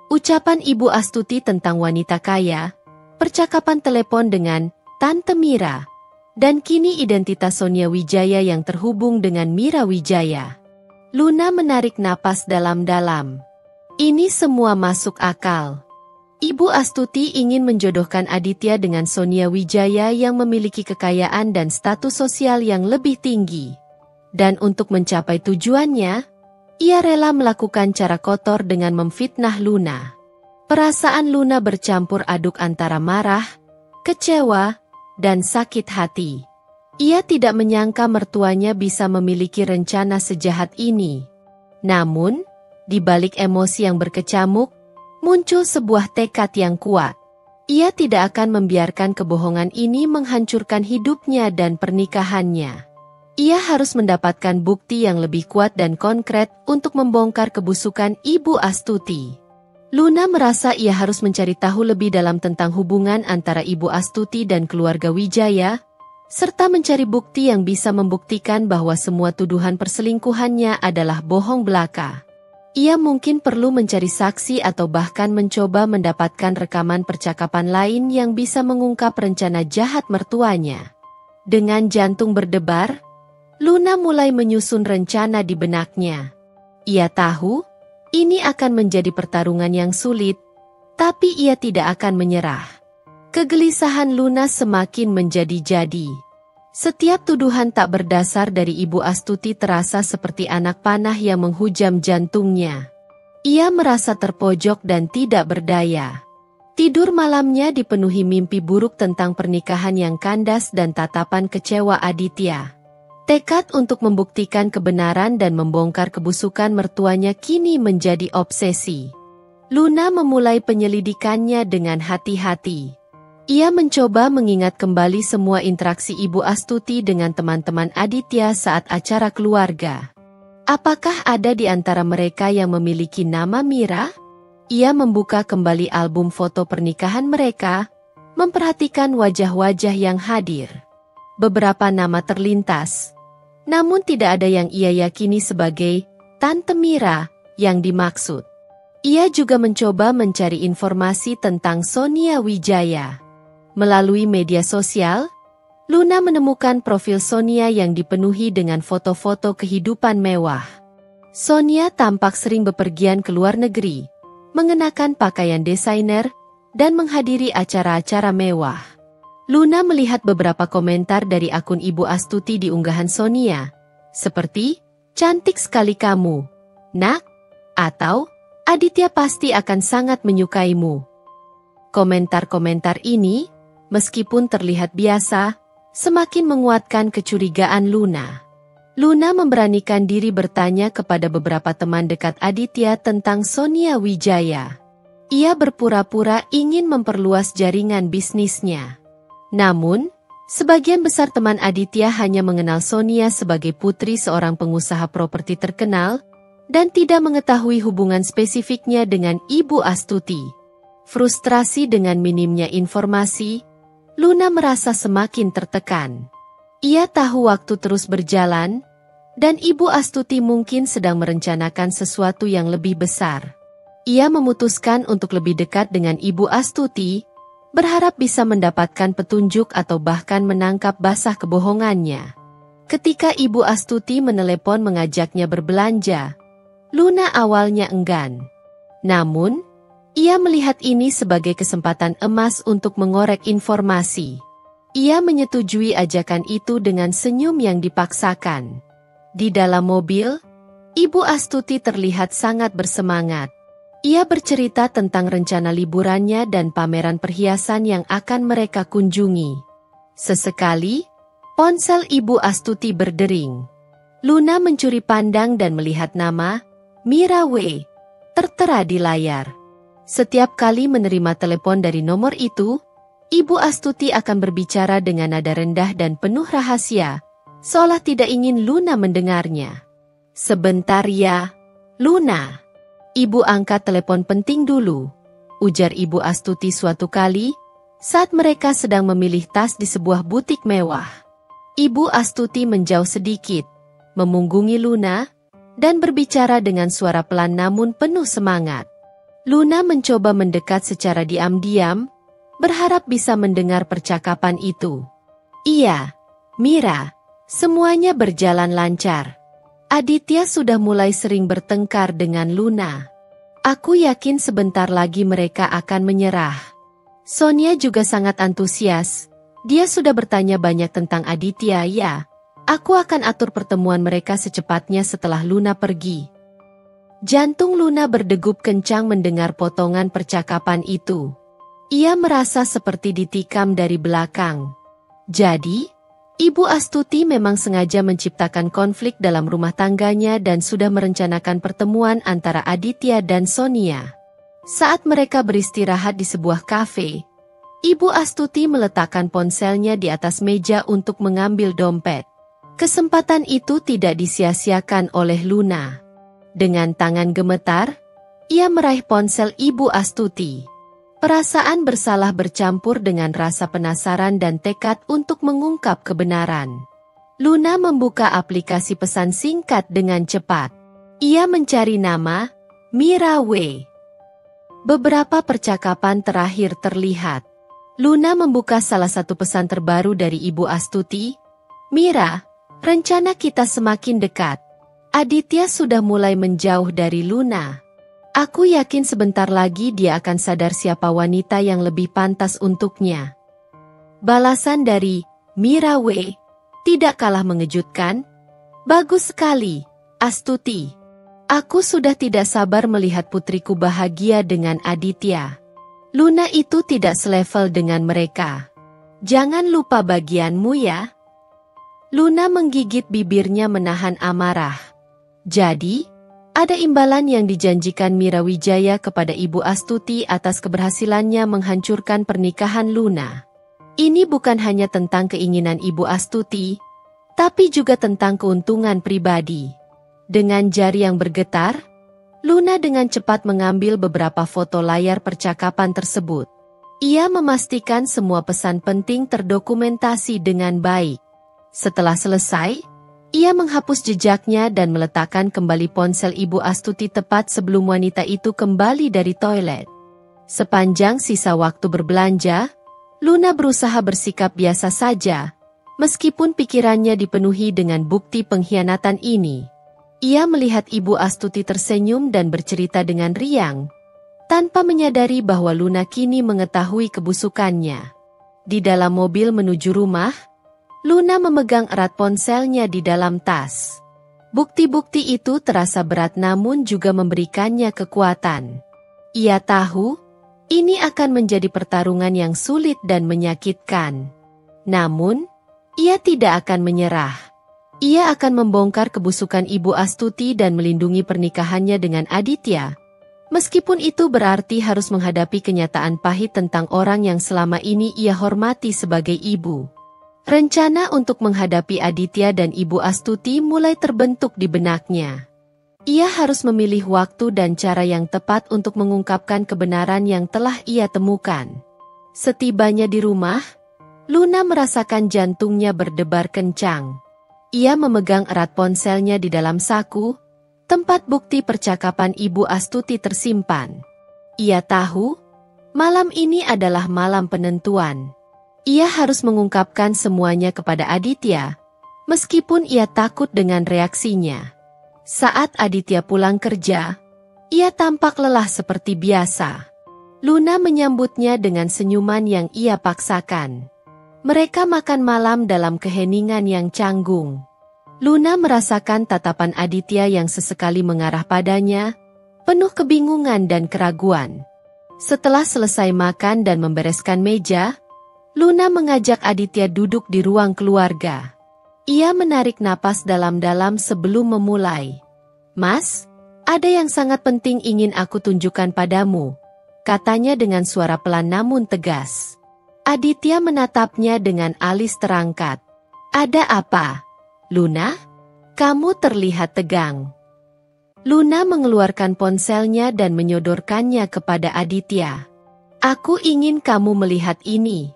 S1: Ucapan Ibu Astuti tentang wanita kaya, percakapan telepon dengan Tante Mira, dan kini identitas Sonia Wijaya yang terhubung dengan Mira Wijaya. Luna menarik napas dalam-dalam. Ini semua masuk akal. Ibu Astuti ingin menjodohkan Aditya dengan Sonia Wijaya yang memiliki kekayaan dan status sosial yang lebih tinggi. Dan untuk mencapai tujuannya, ia rela melakukan cara kotor dengan memfitnah Luna. Perasaan Luna bercampur aduk antara marah, kecewa, dan sakit hati. Ia tidak menyangka mertuanya bisa memiliki rencana sejahat ini. Namun, di balik emosi yang berkecamuk, muncul sebuah tekad yang kuat. Ia tidak akan membiarkan kebohongan ini menghancurkan hidupnya dan pernikahannya. Ia harus mendapatkan bukti yang lebih kuat dan konkret untuk membongkar kebusukan Ibu Astuti. Luna merasa ia harus mencari tahu lebih dalam tentang hubungan antara Ibu Astuti dan keluarga Wijaya, serta mencari bukti yang bisa membuktikan bahwa semua tuduhan perselingkuhannya adalah bohong belaka. Ia mungkin perlu mencari saksi atau bahkan mencoba mendapatkan rekaman percakapan lain yang bisa mengungkap rencana jahat mertuanya. Dengan jantung berdebar, Luna mulai menyusun rencana di benaknya. Ia tahu, ini akan menjadi pertarungan yang sulit, tapi ia tidak akan menyerah. Kegelisahan Luna semakin menjadi-jadi. Setiap tuduhan tak berdasar dari Ibu Astuti terasa seperti anak panah yang menghujam jantungnya. Ia merasa terpojok dan tidak berdaya. Tidur malamnya dipenuhi mimpi buruk tentang pernikahan yang kandas dan tatapan kecewa Aditya. Tekad untuk membuktikan kebenaran dan membongkar kebusukan mertuanya kini menjadi obsesi. Luna memulai penyelidikannya dengan hati-hati. Ia mencoba mengingat kembali semua interaksi Ibu Astuti dengan teman-teman Aditya saat acara keluarga. Apakah ada di antara mereka yang memiliki nama Mira? Ia membuka kembali album foto pernikahan mereka, memperhatikan wajah-wajah yang hadir. Beberapa nama terlintas, namun tidak ada yang ia yakini sebagai Tante Mira yang dimaksud. Ia juga mencoba mencari informasi tentang Sonia Wijaya. Melalui media sosial, Luna menemukan profil Sonia yang dipenuhi dengan foto-foto kehidupan mewah. Sonia tampak sering bepergian ke luar negeri, mengenakan pakaian desainer, dan menghadiri acara-acara mewah. Luna melihat beberapa komentar dari akun Ibu Astuti di unggahan Sonia, seperti, "Cantik sekali kamu, nak," atau, "Aditya pasti akan sangat menyukaimu." Komentar-komentar ini, meskipun terlihat biasa, semakin menguatkan kecurigaan Luna. Luna memberanikan diri bertanya kepada beberapa teman dekat Aditya tentang Sonia Wijaya. Ia berpura-pura ingin memperluas jaringan bisnisnya. Namun, sebagian besar teman Aditya hanya mengenal Sonia sebagai putri seorang pengusaha properti terkenal, dan tidak mengetahui hubungan spesifiknya dengan Ibu Astuti. Frustrasi dengan minimnya informasi, Luna merasa semakin tertekan. Ia tahu waktu terus berjalan, dan Ibu Astuti mungkin sedang merencanakan sesuatu yang lebih besar. Ia memutuskan untuk lebih dekat dengan Ibu Astuti, berharap bisa mendapatkan petunjuk atau bahkan menangkap basah kebohongannya. Ketika Ibu Astuti menelepon mengajaknya berbelanja, Luna awalnya enggan. Namun, Ia melihat ini sebagai kesempatan emas untuk mengorek informasi. Ia menyetujui ajakan itu dengan senyum yang dipaksakan. Di dalam mobil, Ibu Astuti terlihat sangat bersemangat. Ia bercerita tentang rencana liburannya dan pameran perhiasan yang akan mereka kunjungi. Sesekali, ponsel Ibu Astuti berdering. Luna mencuri pandang dan melihat nama Mira W. tertera di layar. Setiap kali menerima telepon dari nomor itu, Ibu Astuti akan berbicara dengan nada rendah dan penuh rahasia, seolah tidak ingin Luna mendengarnya. "Sebentar ya, Luna. Ibu angkat telepon penting dulu," ujar Ibu Astuti suatu kali, saat mereka sedang memilih tas di sebuah butik mewah. Ibu Astuti menjauh sedikit, memunggungi Luna, dan berbicara dengan suara pelan namun penuh semangat. Luna mencoba mendekat secara diam-diam, berharap bisa mendengar percakapan itu. "Iya, Mira, semuanya berjalan lancar. Aditya sudah mulai sering bertengkar dengan Luna. Aku yakin sebentar lagi mereka akan menyerah." Sonia juga sangat antusias. Dia sudah bertanya banyak tentang Aditya. "Ya, aku akan atur pertemuan mereka secepatnya setelah Luna pergi." Jantung Luna berdegup kencang mendengar potongan percakapan itu. Ia merasa seperti ditikam dari belakang. Jadi, Ibu Astuti memang sengaja menciptakan konflik dalam rumah tangganya dan sudah merencanakan pertemuan antara Aditya dan Sonia. Saat mereka beristirahat di sebuah kafe, Ibu Astuti meletakkan ponselnya di atas meja untuk mengambil dompet. Kesempatan itu tidak disia-siakan oleh Luna. Dengan tangan gemetar, ia meraih ponsel Ibu Astuti. Perasaan bersalah bercampur dengan rasa penasaran dan tekad untuk mengungkap kebenaran. Luna membuka aplikasi pesan singkat dengan cepat. Ia mencari nama Mira W. Beberapa percakapan terakhir terlihat. Luna membuka salah satu pesan terbaru dari Ibu Astuti. "Mira, rencana kita semakin dekat. Aditya sudah mulai menjauh dari Luna. Aku yakin sebentar lagi dia akan sadar siapa wanita yang lebih pantas untuknya." Balasan dari Mira W. tidak kalah mengejutkan. "Bagus sekali, Astuti. Aku sudah tidak sabar melihat putriku bahagia dengan Aditya. Luna itu tidak selevel dengan mereka. Jangan lupa bagianmu ya." Luna menggigit bibirnya menahan amarah. Jadi, ada imbalan yang dijanjikan Mira Wijaya kepada Ibu Astuti atas keberhasilannya menghancurkan pernikahan Luna. Ini bukan hanya tentang keinginan Ibu Astuti, tapi juga tentang keuntungan pribadi. Dengan jari yang bergetar, Luna dengan cepat mengambil beberapa foto layar percakapan tersebut. Ia memastikan semua pesan penting terdokumentasi dengan baik. Setelah selesai, ia menghapus jejaknya dan meletakkan kembali ponsel Ibu Astuti tepat sebelum wanita itu kembali dari toilet. Sepanjang sisa waktu berbelanja, Luna berusaha bersikap biasa saja, meskipun pikirannya dipenuhi dengan bukti pengkhianatan ini. Ia melihat Ibu Astuti tersenyum dan bercerita dengan riang, tanpa menyadari bahwa Luna kini mengetahui kebusukannya. Di dalam mobil menuju rumah, Luna memegang erat ponselnya di dalam tas. Bukti-bukti itu terasa berat namun juga memberikannya kekuatan. Ia tahu, ini akan menjadi pertarungan yang sulit dan menyakitkan. Namun, ia tidak akan menyerah. Ia akan membongkar kebusukan Ibu Astuti dan melindungi pernikahannya dengan Aditya. Meskipun itu berarti harus menghadapi kenyataan pahit tentang orang yang selama ini ia hormati sebagai ibu. Rencana untuk menghadapi Aditya dan Ibu Astuti mulai terbentuk di benaknya. Ia harus memilih waktu dan cara yang tepat untuk mengungkapkan kebenaran yang telah ia temukan. Setibanya di rumah, Luna merasakan jantungnya berdebar kencang. Ia memegang erat ponselnya di dalam saku, tempat bukti percakapan Ibu Astuti tersimpan. Ia tahu, malam ini adalah malam penentuan. Ia harus mengungkapkan semuanya kepada Aditya, meskipun ia takut dengan reaksinya. Saat Aditya pulang kerja, ia tampak lelah seperti biasa. Luna menyambutnya dengan senyuman yang ia paksakan. Mereka makan malam dalam keheningan yang canggung. Luna merasakan tatapan Aditya yang sesekali mengarah padanya, penuh kebingungan dan keraguan. Setelah selesai makan dan membereskan meja, Luna mengajak Aditya duduk di ruang keluarga. Ia menarik napas dalam-dalam sebelum memulai. "Mas, ada yang sangat penting ingin aku tunjukkan padamu," katanya dengan suara pelan namun tegas. Aditya menatapnya dengan alis terangkat. "Ada apa, Luna? Kamu terlihat tegang." Luna mengeluarkan ponselnya dan menyodorkannya kepada Aditya. "Aku ingin kamu melihat ini."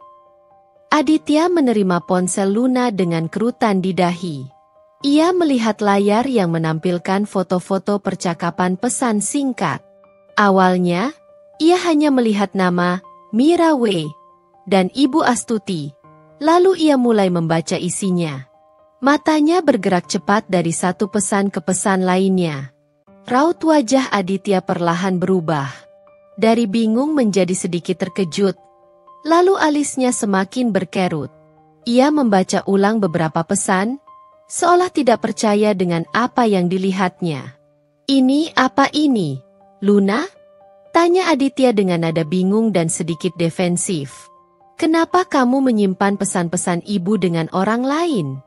S1: Aditya menerima ponsel Luna dengan kerutan di dahi. Ia melihat layar yang menampilkan foto-foto percakapan pesan singkat. Awalnya, ia hanya melihat nama Mira W. dan Ibu Astuti. Lalu ia mulai membaca isinya. Matanya bergerak cepat dari satu pesan ke pesan lainnya. Raut wajah Aditya perlahan berubah. Dari bingung menjadi sedikit terkejut. Lalu alisnya semakin berkerut. Ia membaca ulang beberapa pesan, seolah tidak percaya dengan apa yang dilihatnya. "Ini apa ini, Luna?" tanya Aditya dengan nada bingung dan sedikit defensif. "Kenapa kamu menyimpan pesan-pesan ibu dengan orang lain?"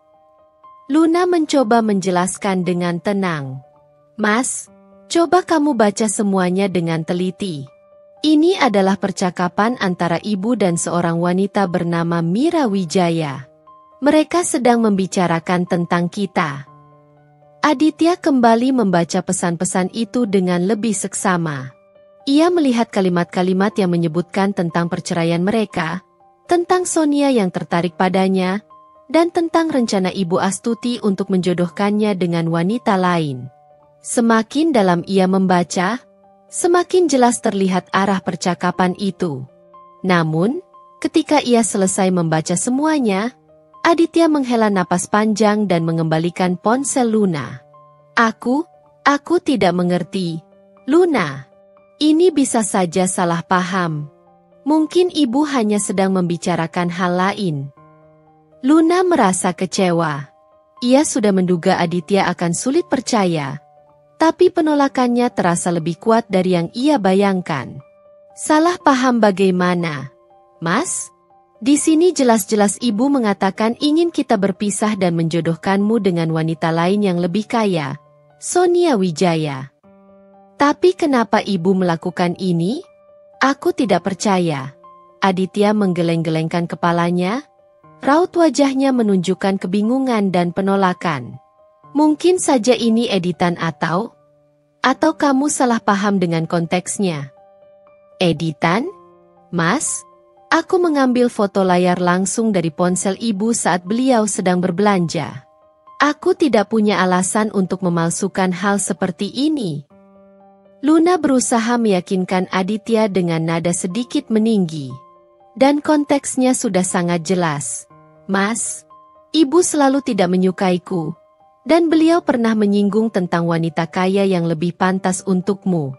S1: Luna mencoba menjelaskan dengan tenang. "Mas, coba kamu baca semuanya dengan teliti. Ini adalah percakapan antara ibu dan seorang wanita bernama Mira Wijaya. Mereka sedang membicarakan tentang kita." Aditya kembali membaca pesan-pesan itu dengan lebih seksama. Ia melihat kalimat-kalimat yang menyebutkan tentang perceraian mereka, tentang Sonia yang tertarik padanya, dan tentang rencana Ibu Astuti untuk menjodohkannya dengan wanita lain. Semakin dalam ia membaca, semakin jelas terlihat arah percakapan itu. Namun, ketika ia selesai membaca semuanya, Aditya menghela napas panjang dan mengembalikan ponsel Luna. Aku tidak mengerti, Luna. Ini bisa saja salah paham. Mungkin ibu hanya sedang membicarakan hal lain." Luna merasa kecewa. Ia sudah menduga Aditya akan sulit percaya. Tapi penolakannya terasa lebih kuat dari yang ia bayangkan. "Salah paham bagaimana, Mas? Di sini jelas-jelas ibu mengatakan ingin kita berpisah dan menjodohkanmu dengan wanita lain yang lebih kaya, Sonia Wijaya. Tapi kenapa ibu melakukan ini? Aku tidak percaya." Aditya menggeleng-gelengkan kepalanya. Raut wajahnya menunjukkan kebingungan dan penolakan. "Mungkin saja ini editan atau kamu salah paham dengan konteksnya." "Editan? Mas, aku mengambil foto layar langsung dari ponsel ibu saat beliau sedang berbelanja. Aku tidak punya alasan untuk memalsukan hal seperti ini." Luna berusaha meyakinkan Aditya dengan nada sedikit meninggi. "Dan konteksnya sudah sangat jelas. Mas, ibu selalu tidak menyukaiku. Dan beliau pernah menyinggung tentang wanita kaya yang lebih pantas untukmu.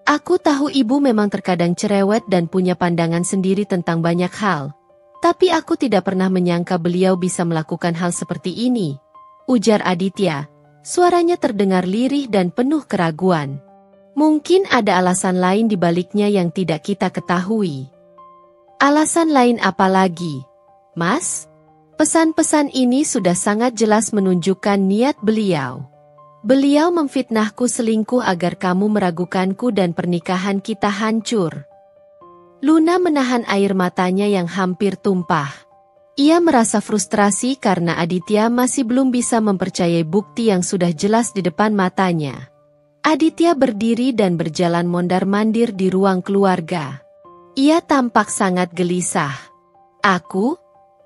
S1: Aku tahu ibu memang terkadang cerewet dan punya pandangan sendiri tentang banyak hal. Tapi aku tidak pernah menyangka beliau bisa melakukan hal seperti ini," ujar Aditya. Suaranya terdengar lirih dan penuh keraguan. "Mungkin ada alasan lain di baliknya yang tidak kita ketahui." "Alasan lain apa lagi, Mas? Pesan-pesan ini sudah sangat jelas menunjukkan niat beliau. Beliau memfitnahku selingkuh agar kamu meragukanku dan pernikahan kita hancur." Luna menahan air matanya yang hampir tumpah. Ia merasa frustrasi karena Aditya masih belum bisa mempercayai bukti yang sudah jelas di depan matanya. Aditya berdiri dan berjalan mondar-mandir di ruang keluarga. Ia tampak sangat gelisah.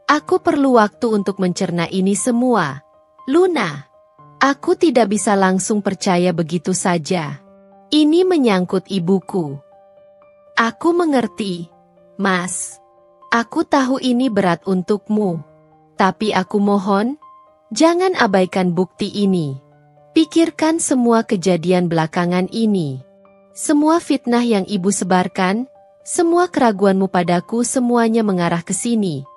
S1: Aku perlu waktu untuk mencerna ini semua, Luna. Aku tidak bisa langsung percaya begitu saja. Ini menyangkut ibuku." "Aku mengerti, Mas. Aku tahu ini berat untukmu. Tapi aku mohon, jangan abaikan bukti ini. Pikirkan semua kejadian belakangan ini. Semua fitnah yang ibu sebarkan, Semua keraguanmu padaku semuanya mengarah ke sini,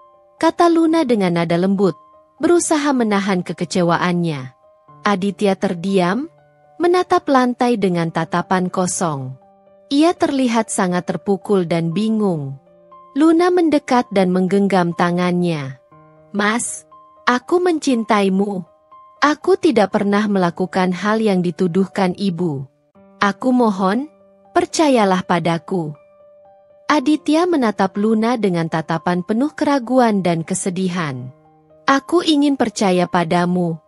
S1: kata Luna dengan nada lembut, berusaha menahan kekecewaannya. Aditya terdiam, menatap lantai dengan tatapan kosong. Ia terlihat sangat terpukul dan bingung. Luna mendekat dan menggenggam tangannya. Mas, aku mencintaimu. Aku tidak pernah melakukan hal yang dituduhkan ibu. Aku mohon, percayalah padaku. Aditya menatap Luna dengan tatapan penuh keraguan dan kesedihan. Aku ingin percaya padamu,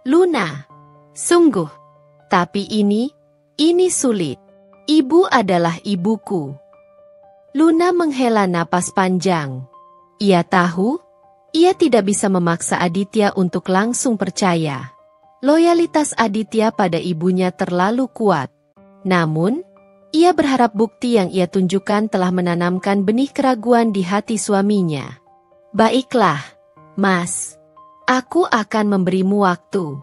S1: Luna. Sungguh. Tapi ini sulit. Ibu adalah ibuku. Luna menghela napas panjang. Ia tahu, ia tidak bisa memaksa Aditya untuk langsung percaya. Loyalitas Aditya pada ibunya terlalu kuat. Namun, ia berharap bukti yang ia tunjukkan telah menanamkan benih keraguan di hati suaminya. Baiklah, Mas. Aku akan memberimu waktu.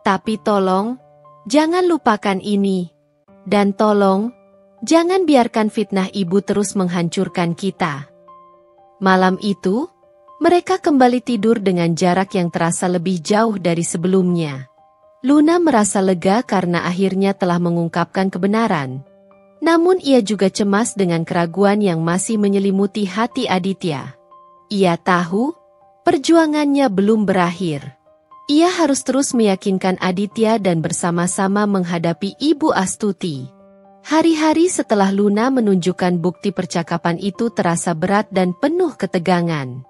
S1: Tapi tolong, jangan lupakan ini. Dan tolong, jangan biarkan fitnah ibu terus menghancurkan kita. Malam itu, mereka kembali tidur dengan jarak yang terasa lebih jauh dari sebelumnya. Luna merasa lega karena akhirnya telah mengungkapkan kebenaran. Namun ia juga cemas dengan keraguan yang masih menyelimuti hati Aditya. Ia tahu, perjuangannya belum berakhir. Ia harus terus meyakinkan Aditya dan bersama-sama menghadapi Ibu Astuti. Hari-hari setelah Luna menunjukkan bukti percakapan itu terasa berat dan penuh ketegangan.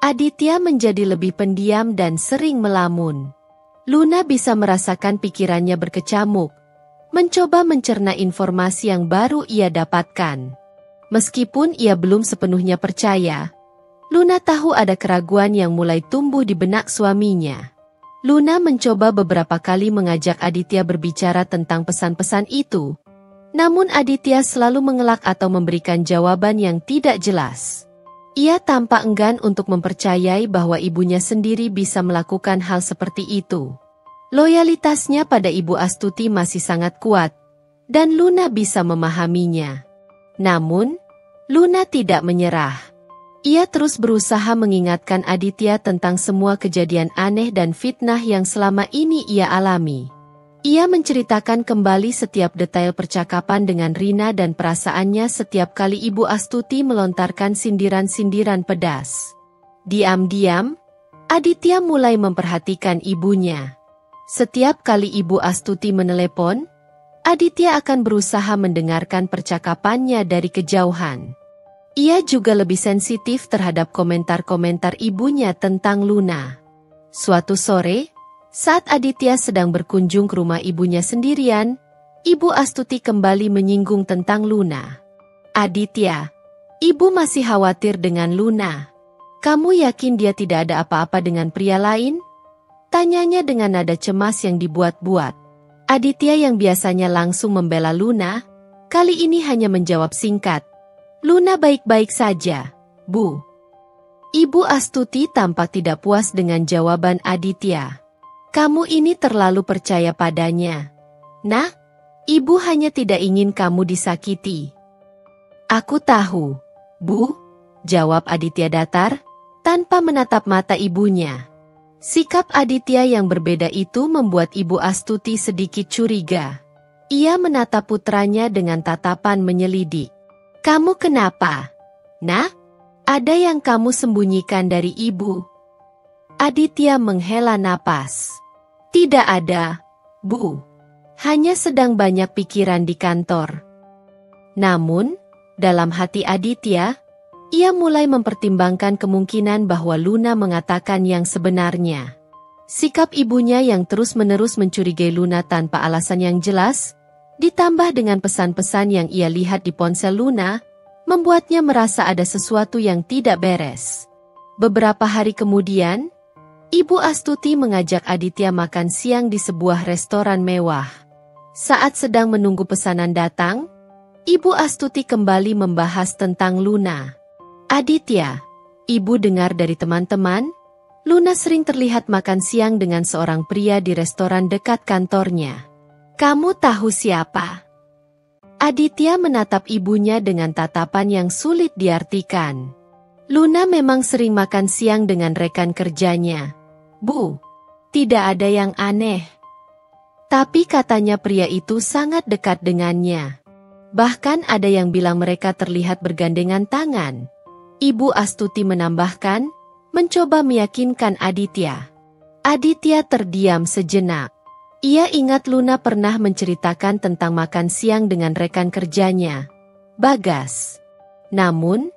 S1: Aditya menjadi lebih pendiam dan sering melamun. Luna bisa merasakan pikirannya berkecamuk, mencoba mencerna informasi yang baru ia dapatkan. Meskipun ia belum sepenuhnya percaya, Luna tahu ada keraguan yang mulai tumbuh di benak suaminya. Luna mencoba beberapa kali mengajak Aditya berbicara tentang pesan-pesan itu. Namun Aditya selalu mengelak atau memberikan jawaban yang tidak jelas. Ia tampak enggan untuk mempercayai bahwa ibunya sendiri bisa melakukan hal seperti itu. Loyalitasnya pada Ibu Astuti masih sangat kuat, dan Luna bisa memahaminya. Namun, Luna tidak menyerah. Ia terus berusaha mengingatkan Aditya tentang semua kejadian aneh dan fitnah yang selama ini ia alami. Ia menceritakan kembali setiap detail percakapan dengan Rina dan perasaannya setiap kali Ibu Astuti melontarkan sindiran-sindiran pedas. Diam-diam, Aditya mulai memperhatikan ibunya. Setiap kali Ibu Astuti menelepon, Aditya akan berusaha mendengarkan percakapannya dari kejauhan. Ia juga lebih sensitif terhadap komentar-komentar ibunya tentang Luna. Suatu sore, saat Aditya sedang berkunjung ke rumah ibunya sendirian, Ibu Astuti kembali menyinggung tentang Luna. Aditya, ibu masih khawatir dengan Luna. Kamu yakin dia tidak ada apa-apa dengan pria lain? Tanyanya dengan nada cemas yang dibuat-buat. Aditya yang biasanya langsung membela Luna, kali ini hanya menjawab singkat. Luna baik-baik saja, Bu. Ibu Astuti tampak tidak puas dengan jawaban Aditya. Kamu ini terlalu percaya padanya. Nah, ibu hanya tidak ingin kamu disakiti. Aku tahu, Bu, jawab Aditya datar, tanpa menatap mata ibunya. Sikap Aditya yang berbeda itu membuat Ibu Astuti sedikit curiga. Ia menatap putranya dengan tatapan menyelidik. Kamu kenapa? Nah, ada yang kamu sembunyikan dari ibu? Aditya menghela napas. Tidak ada, Bu. Hanya sedang banyak pikiran di kantor. Namun, dalam hati Aditya, ia mulai mempertimbangkan kemungkinan bahwa Luna mengatakan yang sebenarnya. Sikap ibunya yang terus-menerus mencurigai Luna tanpa alasan yang jelas, ditambah dengan pesan-pesan yang ia lihat di ponsel Luna, membuatnya merasa ada sesuatu yang tidak beres. Beberapa hari kemudian, Ibu Astuti mengajak Aditya makan siang di sebuah restoran mewah. Saat sedang menunggu pesanan datang, Ibu Astuti kembali membahas tentang Luna. Aditya, ibu dengar dari teman-teman, Luna sering terlihat makan siang dengan seorang pria di restoran dekat kantornya. Kamu tahu siapa? Aditya menatap ibunya dengan tatapan yang sulit diartikan. Luna memang sering makan siang dengan rekan kerjanya. Bu, tidak ada yang aneh. Tapi katanya pria itu sangat dekat dengannya. Bahkan ada yang bilang mereka terlihat bergandengan tangan. Ibu Astuti menambahkan, mencoba meyakinkan Aditya. Aditya terdiam sejenak. Ia ingat Luna pernah menceritakan tentang makan siang dengan rekan kerjanya, Bagas. Namun,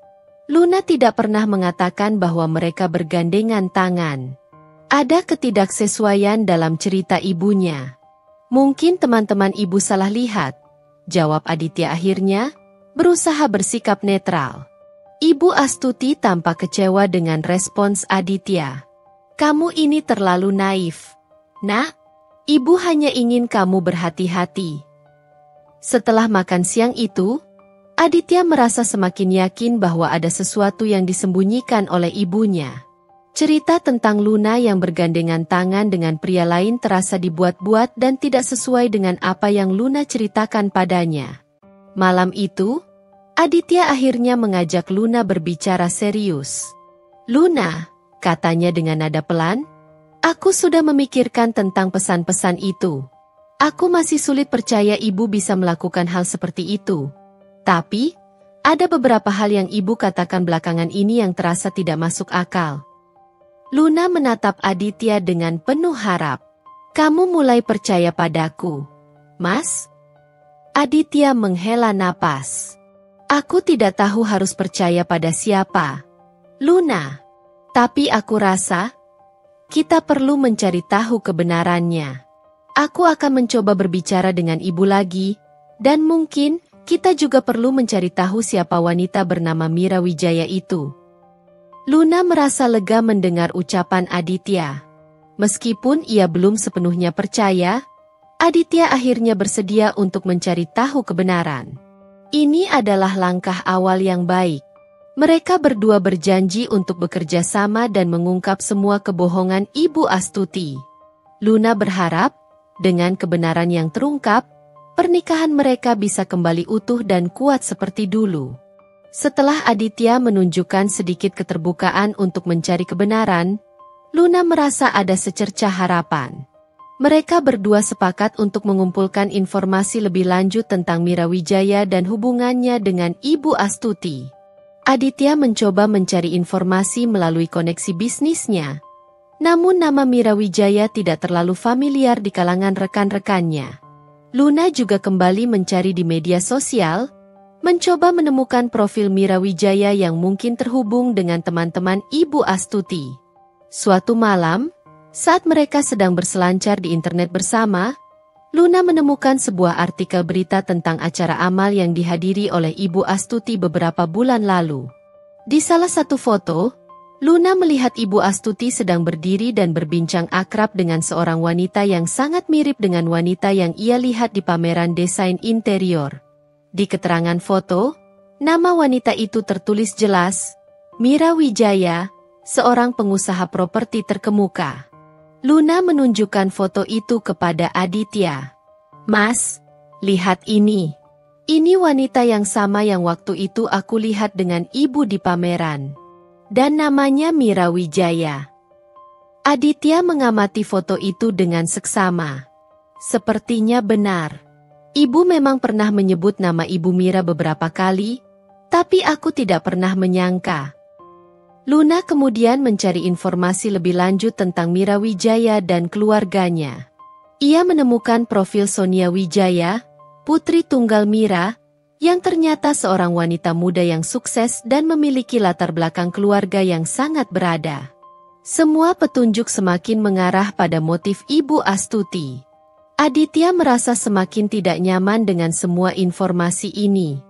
S1: Luna tidak pernah mengatakan bahwa mereka bergandengan tangan. Ada ketidaksesuaian dalam cerita ibunya. Mungkin teman-teman ibu salah lihat, jawab Aditya akhirnya, berusaha bersikap netral. Ibu Astuti tampak kecewa dengan respons Aditya. Kamu ini terlalu naif. Nak, ibu hanya ingin kamu berhati-hati. Setelah makan siang itu, Aditya merasa semakin yakin bahwa ada sesuatu yang disembunyikan oleh ibunya. Cerita tentang Luna yang bergandengan tangan dengan pria lain terasa dibuat-buat dan tidak sesuai dengan apa yang Luna ceritakan padanya. Malam itu, Aditya akhirnya mengajak Luna berbicara serius. Luna, katanya dengan nada pelan, aku sudah memikirkan tentang pesan-pesan itu. Aku masih sulit percaya ibu bisa melakukan hal seperti itu. Tapi, ada beberapa hal yang ibu katakan belakangan ini yang terasa tidak masuk akal. Luna menatap Aditya dengan penuh harap. Kamu mulai percaya padaku, Mas? Aditya menghela napas. Aku tidak tahu harus percaya pada siapa, Luna. Tapi aku rasa, kita perlu mencari tahu kebenarannya. Aku akan mencoba berbicara dengan ibu lagi, dan mungkin kita juga perlu mencari tahu siapa wanita bernama Mira Wijaya itu. Luna merasa lega mendengar ucapan Aditya. Meskipun ia belum sepenuhnya percaya, Aditya akhirnya bersedia untuk mencari tahu kebenaran. Ini adalah langkah awal yang baik. Mereka berdua berjanji untuk bekerja sama dan mengungkap semua kebohongan Ibu Astuti. Luna berharap, dengan kebenaran yang terungkap, pernikahan mereka bisa kembali utuh dan kuat seperti dulu. Setelah Aditya menunjukkan sedikit keterbukaan untuk mencari kebenaran, Luna merasa ada secercah harapan. Mereka berdua sepakat untuk mengumpulkan informasi lebih lanjut tentang Mira Wijaya dan hubungannya dengan Ibu Astuti. Aditya mencoba mencari informasi melalui koneksi bisnisnya. Namun nama Mira Wijaya tidak terlalu familiar di kalangan rekan-rekannya. Luna juga kembali mencari di media sosial, mencoba menemukan profil Mira Wijaya yang mungkin terhubung dengan teman-teman Ibu Astuti. Suatu malam, saat mereka sedang berselancar di internet bersama, Luna menemukan sebuah artikel berita tentang acara amal yang dihadiri oleh Ibu Astuti beberapa bulan lalu. Di salah satu foto, Luna melihat Ibu Astuti sedang berdiri dan berbincang akrab dengan seorang wanita yang sangat mirip dengan wanita yang ia lihat di pameran desain interior. Di keterangan foto, nama wanita itu tertulis jelas, Mira Wijaya, seorang pengusaha properti terkemuka. Luna menunjukkan foto itu kepada Aditya. Mas, lihat ini. Ini wanita yang sama yang waktu itu aku lihat dengan ibu di pameran. Dan namanya Mira Wijaya. Aditya mengamati foto itu dengan seksama. Sepertinya benar. Ibu memang pernah menyebut nama Ibu Mira beberapa kali, tapi aku tidak pernah menyangka. Luna kemudian mencari informasi lebih lanjut tentang Mira Wijaya dan keluarganya. Ia menemukan profil Sonia Wijaya, putri tunggal Mira, yang ternyata seorang wanita muda yang sukses dan memiliki latar belakang keluarga yang sangat berada. Semua petunjuk semakin mengarah pada motif Ibu Astuti. Aditya merasa semakin tidak nyaman dengan semua informasi ini.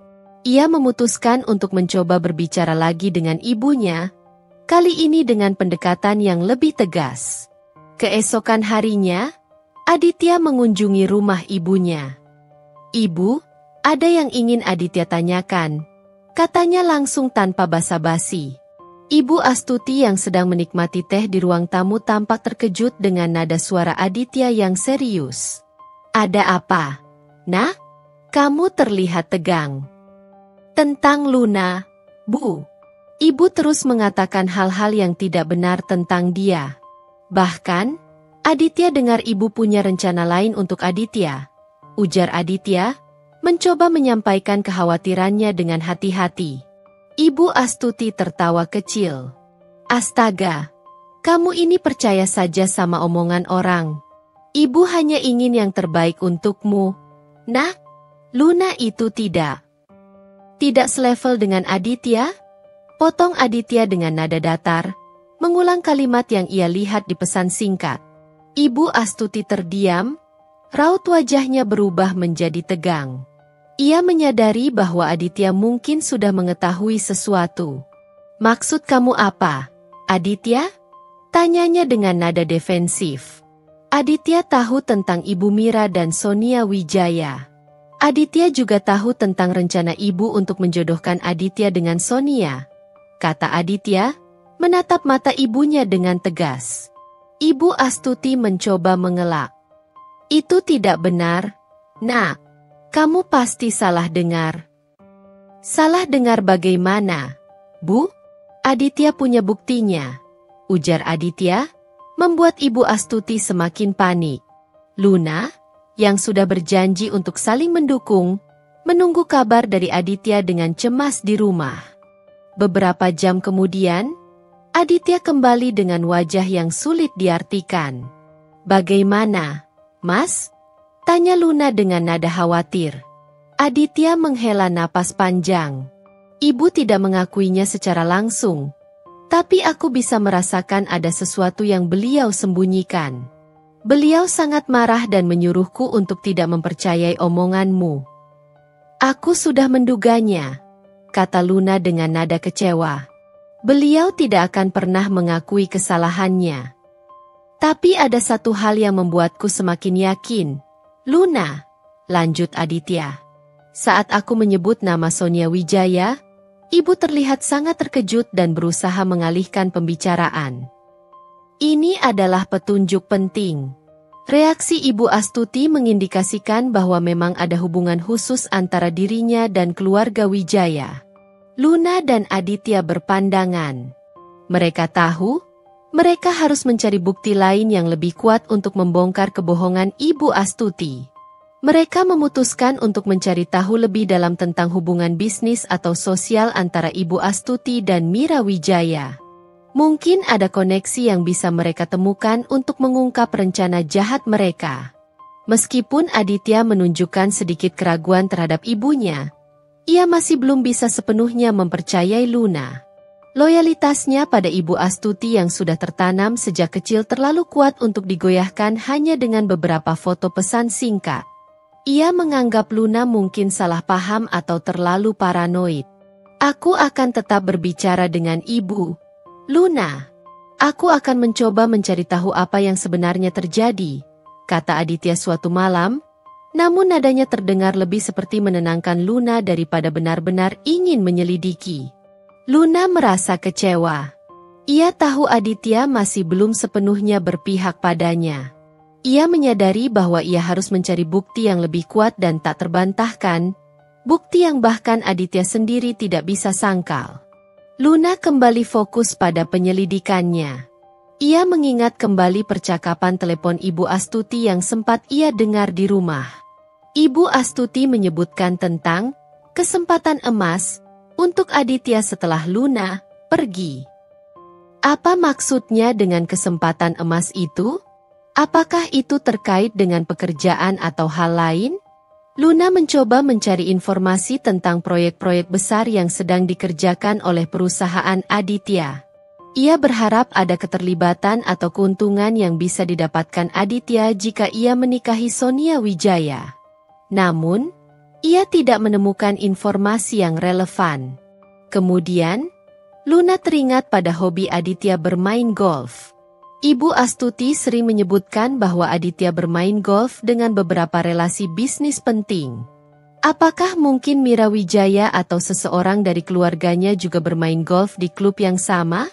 S1: Ia memutuskan untuk mencoba berbicara lagi dengan ibunya, kali ini dengan pendekatan yang lebih tegas. Keesokan harinya, Aditya mengunjungi rumah ibunya. Ibu, ada yang ingin Aditya tanyakan, katanya langsung tanpa basa-basi. Ibu Astuti yang sedang menikmati teh di ruang tamu tampak terkejut dengan nada suara Aditya yang serius. Ada apa? Nah? Kamu terlihat tegang. Tentang Luna, Bu. Ibu terus mengatakan hal-hal yang tidak benar tentang dia. Bahkan, Aditya dengar ibu punya rencana lain untuk Aditya. Ujar Aditya, mencoba menyampaikan kekhawatirannya dengan hati-hati. Ibu Astuti tertawa kecil. Astaga, kamu ini percaya saja sama omongan orang. Ibu hanya ingin yang terbaik untukmu. Nah, Luna itu tidak selevel dengan Aditya? Potong Aditya dengan nada datar, mengulang kalimat yang ia lihat di pesan singkat. Ibu Astuti terdiam, raut wajahnya berubah menjadi tegang. Ia menyadari bahwa Aditya mungkin sudah mengetahui sesuatu. Maksud kamu apa, Aditya? Tanyanya dengan nada defensif. Aditya tahu tentang Ibu Mira dan Sonia Wijaya. Aditya juga tahu tentang rencana ibu untuk menjodohkan Aditya dengan Sonia. Kata Aditya, menatap mata ibunya dengan tegas. Ibu Astuti mencoba mengelak. Itu tidak benar, Nak. Kamu pasti salah dengar. Salah dengar bagaimana, Bu? Aditya punya buktinya. Ujar Aditya, membuat Ibu Astuti semakin panik. Luna, yang sudah berjanji untuk saling mendukung, menunggu kabar dari Aditya dengan cemas di rumah. Beberapa jam kemudian, Aditya kembali dengan wajah yang sulit diartikan. Bagaimana, Mas? Tanya Luna dengan nada khawatir. Aditya menghela napas panjang. Ibu tidak mengakuinya secara langsung, tapi aku bisa merasakan ada sesuatu yang beliau sembunyikan. Beliau sangat marah dan menyuruhku untuk tidak mempercayai omonganmu. Aku sudah menduganya, kata Luna dengan nada kecewa. Beliau tidak akan pernah mengakui kesalahannya. Tapi ada satu hal yang membuatku semakin yakin. Luna, lanjut Aditya. Saat aku menyebut nama Sonia Wijaya, ibu terlihat sangat terkejut dan berusaha mengalihkan pembicaraan. Ini adalah petunjuk penting. Reaksi Ibu Astuti mengindikasikan bahwa memang ada hubungan khusus antara dirinya dan keluarga Wijaya. Luna dan Aditya berpandangan. Mereka tahu, mereka harus mencari bukti lain yang lebih kuat untuk membongkar kebohongan Ibu Astuti. Mereka memutuskan untuk mencari tahu lebih dalam tentang hubungan bisnis atau sosial antara Ibu Astuti dan Mira Wijaya. Mungkin ada koneksi yang bisa mereka temukan untuk mengungkap rencana jahat mereka. Meskipun Aditya menunjukkan sedikit keraguan terhadap ibunya, ia masih belum bisa sepenuhnya mempercayai Luna. Loyalitasnya pada Ibu Astuti yang sudah tertanam sejak kecil terlalu kuat untuk digoyahkan hanya dengan beberapa foto pesan singkat. Ia menganggap Luna mungkin salah paham atau terlalu paranoid. Aku akan tetap berbicara dengan ibu. Luna, aku akan mencoba mencari tahu apa yang sebenarnya terjadi, kata Aditya suatu malam. Namun nadanya terdengar lebih seperti menenangkan Luna daripada benar-benar ingin menyelidiki. Luna merasa kecewa. Ia tahu Aditya masih belum sepenuhnya berpihak padanya. Ia menyadari bahwa ia harus mencari bukti yang lebih kuat dan tak terbantahkan, bukti yang bahkan Aditya sendiri tidak bisa sangkal. Luna kembali fokus pada penyelidikannya. Ia mengingat kembali percakapan telepon Ibu Astuti yang sempat ia dengar di rumah. Ibu Astuti menyebutkan tentang kesempatan emas untuk Aditya setelah Luna pergi. Apa maksudnya dengan kesempatan emas itu? Apakah itu terkait dengan pekerjaan atau hal lain? Luna mencoba mencari informasi tentang proyek-proyek besar yang sedang dikerjakan oleh perusahaan Aditya. Ia berharap ada keterlibatan atau keuntungan yang bisa didapatkan Aditya jika ia menikahi Sonia Wijaya. Namun, ia tidak menemukan informasi yang relevan. Kemudian, Luna teringat pada hobi Aditya bermain golf. Ibu Astuti sering menyebutkan bahwa Aditya bermain golf dengan beberapa relasi bisnis penting. Apakah mungkin Mira Wijaya atau seseorang dari keluarganya juga bermain golf di klub yang sama?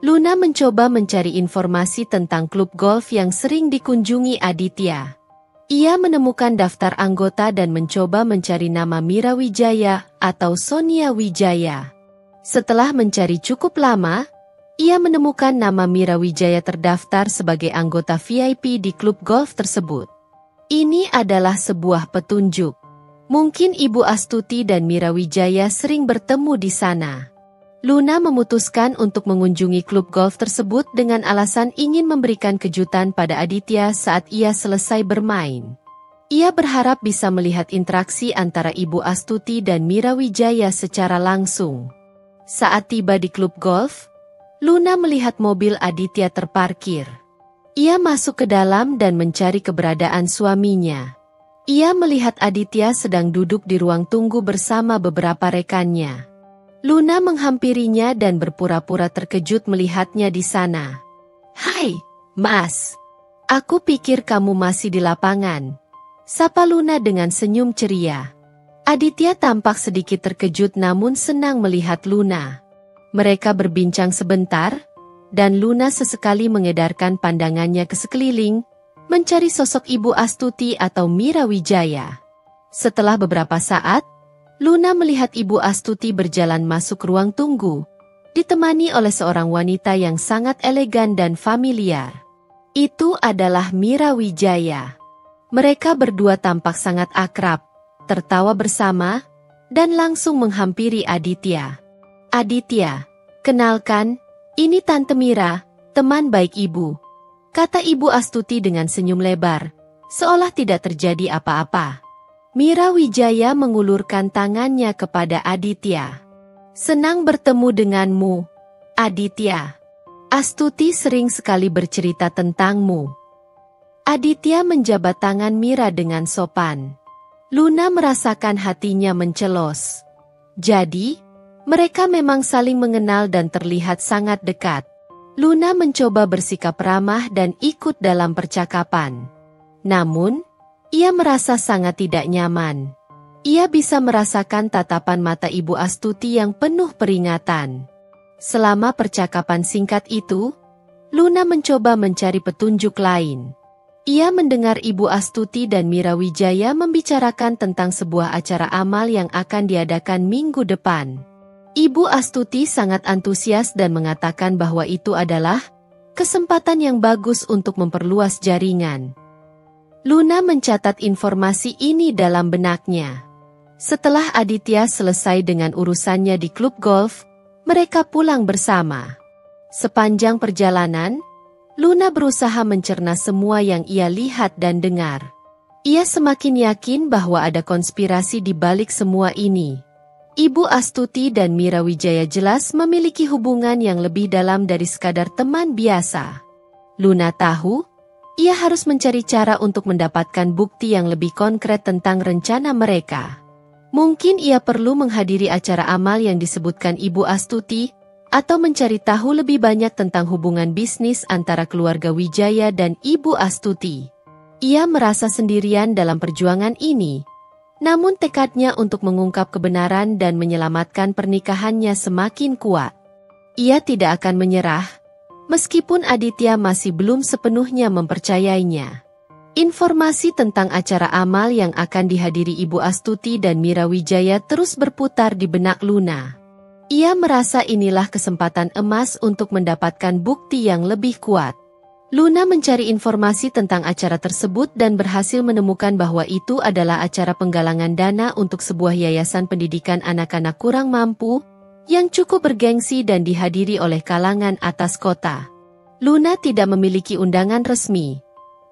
S1: Luna mencoba mencari informasi tentang klub golf yang sering dikunjungi Aditya. Ia menemukan daftar anggota dan mencoba mencari nama Mira Wijaya atau Sonia Wijaya. Setelah mencari cukup lama, ia menemukan nama Mira Wijaya terdaftar sebagai anggota VIP di klub golf tersebut. Ini adalah sebuah petunjuk. Mungkin Ibu Astuti dan Mira Wijaya sering bertemu di sana. Luna memutuskan untuk mengunjungi klub golf tersebut dengan alasan ingin memberikan kejutan pada Aditya saat ia selesai bermain. Ia berharap bisa melihat interaksi antara Ibu Astuti dan Mira Wijaya secara langsung. Saat tiba di klub golf, Luna melihat mobil Aditya terparkir. Ia masuk ke dalam dan mencari keberadaan suaminya. Ia melihat Aditya sedang duduk di ruang tunggu bersama beberapa rekannya. Luna menghampirinya dan berpura-pura terkejut melihatnya di sana. "Hai, Mas. Aku pikir kamu masih di lapangan," sapa Luna dengan senyum ceria. Aditya tampak sedikit terkejut namun senang melihat Luna. Mereka berbincang sebentar, dan Luna sesekali mengedarkan pandangannya ke sekeliling, mencari sosok Ibu Astuti atau Mira Wijaya. Setelah beberapa saat, Luna melihat Ibu Astuti berjalan masuk ruang tunggu, ditemani oleh seorang wanita yang sangat elegan dan familiar. Itu adalah Mira Wijaya. Mereka berdua tampak sangat akrab, tertawa bersama, dan langsung menghampiri Aditya. "Aditya, kenalkan, ini Tante Mira, teman baik Ibu," kata Ibu Astuti dengan senyum lebar, seolah tidak terjadi apa-apa. Mira Wijaya mengulurkan tangannya kepada Aditya. "Senang bertemu denganmu, Aditya. Astuti sering sekali bercerita tentangmu." Aditya menjabat tangan Mira dengan sopan. Luna merasakan hatinya mencelos. Jadi, mereka memang saling mengenal dan terlihat sangat dekat. Luna mencoba bersikap ramah dan ikut dalam percakapan. Namun, ia merasa sangat tidak nyaman. Ia bisa merasakan tatapan mata Ibu Astuti yang penuh peringatan. Selama percakapan singkat itu, Luna mencoba mencari petunjuk lain. Ia mendengar Ibu Astuti dan Mira Wijaya membicarakan tentang sebuah acara amal yang akan diadakan minggu depan. Ibu Astuti sangat antusias dan mengatakan bahwa itu adalah kesempatan yang bagus untuk memperluas jaringan. Luna mencatat informasi ini dalam benaknya. Setelah Aditya selesai dengan urusannya di klub golf, mereka pulang bersama. Sepanjang perjalanan, Luna berusaha mencerna semua yang ia lihat dan dengar. Ia semakin yakin bahwa ada konspirasi di balik semua ini. Ibu Astuti dan Mira Wijaya jelas memiliki hubungan yang lebih dalam dari sekadar teman biasa. Luna tahu, ia harus mencari cara untuk mendapatkan bukti yang lebih konkret tentang rencana mereka. Mungkin ia perlu menghadiri acara amal yang disebutkan Ibu Astuti, atau mencari tahu lebih banyak tentang hubungan bisnis antara keluarga Wijaya dan Ibu Astuti. Ia merasa sendirian dalam perjuangan ini, namun tekadnya untuk mengungkap kebenaran dan menyelamatkan pernikahannya semakin kuat. Ia tidak akan menyerah, meskipun Aditya masih belum sepenuhnya mempercayainya. Informasi tentang acara amal yang akan dihadiri Ibu Astuti dan Mira Wijaya terus berputar di benak Luna. Ia merasa inilah kesempatan emas untuk mendapatkan bukti yang lebih kuat. Luna mencari informasi tentang acara tersebut dan berhasil menemukan bahwa itu adalah acara penggalangan dana untuk sebuah yayasan pendidikan anak-anak kurang mampu, yang cukup bergengsi dan dihadiri oleh kalangan atas kota. Luna tidak memiliki undangan resmi,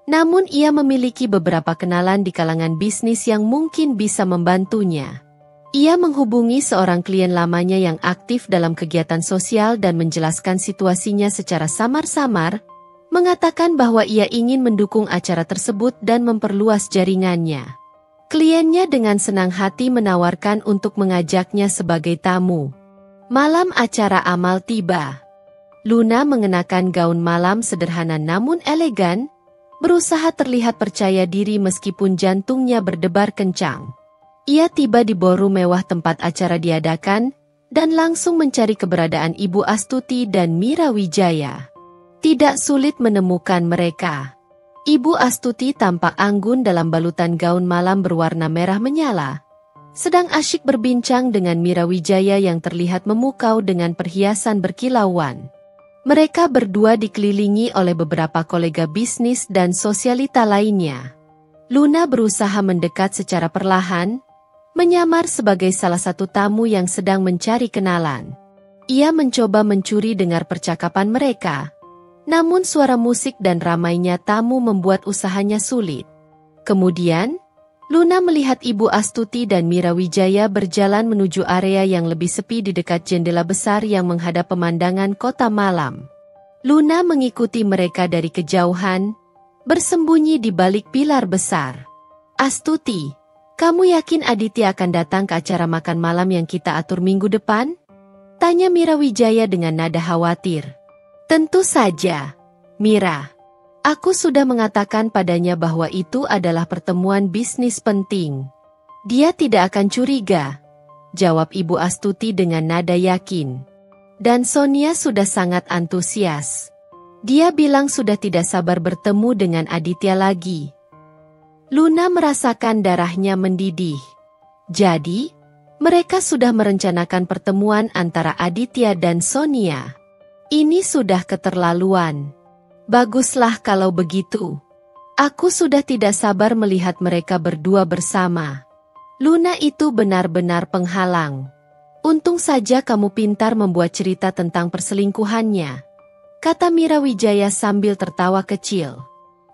S1: namun ia memiliki beberapa kenalan di kalangan bisnis yang mungkin bisa membantunya. Ia menghubungi seorang klien lamanya yang aktif dalam kegiatan sosial dan menjelaskan situasinya secara samar-samar, mengatakan bahwa ia ingin mendukung acara tersebut dan memperluas jaringannya. Kliennya dengan senang hati menawarkan untuk mengajaknya sebagai tamu. Malam acara amal tiba. Luna mengenakan gaun malam sederhana namun elegan, berusaha terlihat percaya diri meskipun jantungnya berdebar kencang. Ia tiba di ballroom mewah tempat acara diadakan, dan langsung mencari keberadaan Ibu Astuti dan Mira Wijaya. Tidak sulit menemukan mereka. Ibu Astuti tampak anggun dalam balutan gaun malam berwarna merah menyala, sedang asyik berbincang dengan Mira Wijaya yang terlihat memukau dengan perhiasan berkilauan. Mereka berdua dikelilingi oleh beberapa kolega bisnis dan sosialita lainnya. Luna berusaha mendekat secara perlahan, menyamar sebagai salah satu tamu yang sedang mencari kenalan. Ia mencoba mencuri dengar percakapan mereka. Namun suara musik dan ramainya tamu membuat usahanya sulit. Kemudian, Luna melihat Ibu Astuti dan Mira Wijaya berjalan menuju area yang lebih sepi di dekat jendela besar yang menghadap pemandangan kota malam. Luna mengikuti mereka dari kejauhan, bersembunyi di balik pilar besar. "Astuti, kamu yakin Aditya akan datang ke acara makan malam yang kita atur minggu depan?" tanya Mira Wijaya dengan nada khawatir. "Tentu saja, Mira. Aku sudah mengatakan padanya bahwa itu adalah pertemuan bisnis penting. Dia tidak akan curiga," jawab Ibu Astuti dengan nada yakin. Dan Sonia sudah sangat antusias. Dia bilang sudah tidak sabar bertemu dengan Aditya lagi. Luna merasakan darahnya mendidih. Jadi, mereka sudah merencanakan pertemuan antara Aditya dan Sonia. Ini sudah keterlaluan. Baguslah kalau begitu. Aku sudah tidak sabar melihat mereka berdua bersama. Luna itu benar-benar penghalang. Untung saja kamu pintar membuat cerita tentang perselingkuhannya, kata Mira Wijaya sambil tertawa kecil.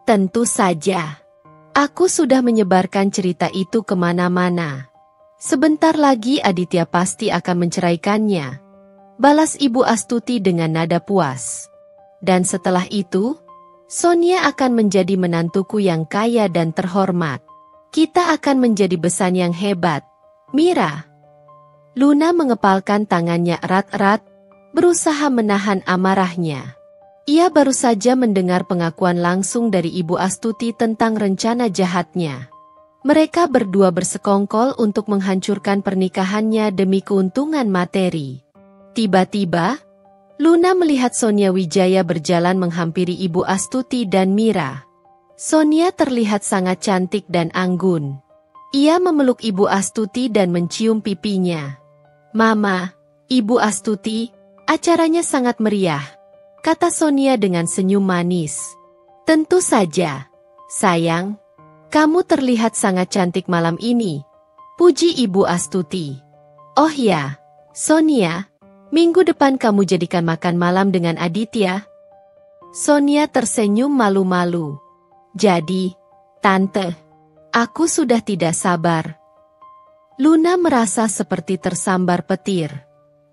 S1: Tentu saja. Aku sudah menyebarkan cerita itu kemana-mana. Sebentar lagi Aditya pasti akan menceraikannya, balas Ibu Astuti dengan nada puas. Dan setelah itu, Sonia akan menjadi menantuku yang kaya dan terhormat. Kita akan menjadi besan yang hebat, Mira. Luna mengepalkan tangannya erat-erat, berusaha menahan amarahnya. Ia baru saja mendengar pengakuan langsung dari Ibu Astuti tentang rencana jahatnya. Mereka berdua bersekongkol untuk menghancurkan pernikahannya demi keuntungan materi. Tiba-tiba, Luna melihat Sonia Wijaya berjalan menghampiri Ibu Astuti dan Mira. Sonia terlihat sangat cantik dan anggun. Ia memeluk Ibu Astuti dan mencium pipinya. "Mama, Ibu Astuti, acaranya sangat meriah," kata Sonia dengan senyum manis. "Tentu saja, sayang. Kamu terlihat sangat cantik malam ini," puji Ibu Astuti. "Oh ya, Sonia, minggu depan kamu jadikan makan malam dengan Aditya." Sonia tersenyum malu-malu. "Jadi, Tante, aku sudah tidak sabar." Luna merasa seperti tersambar petir.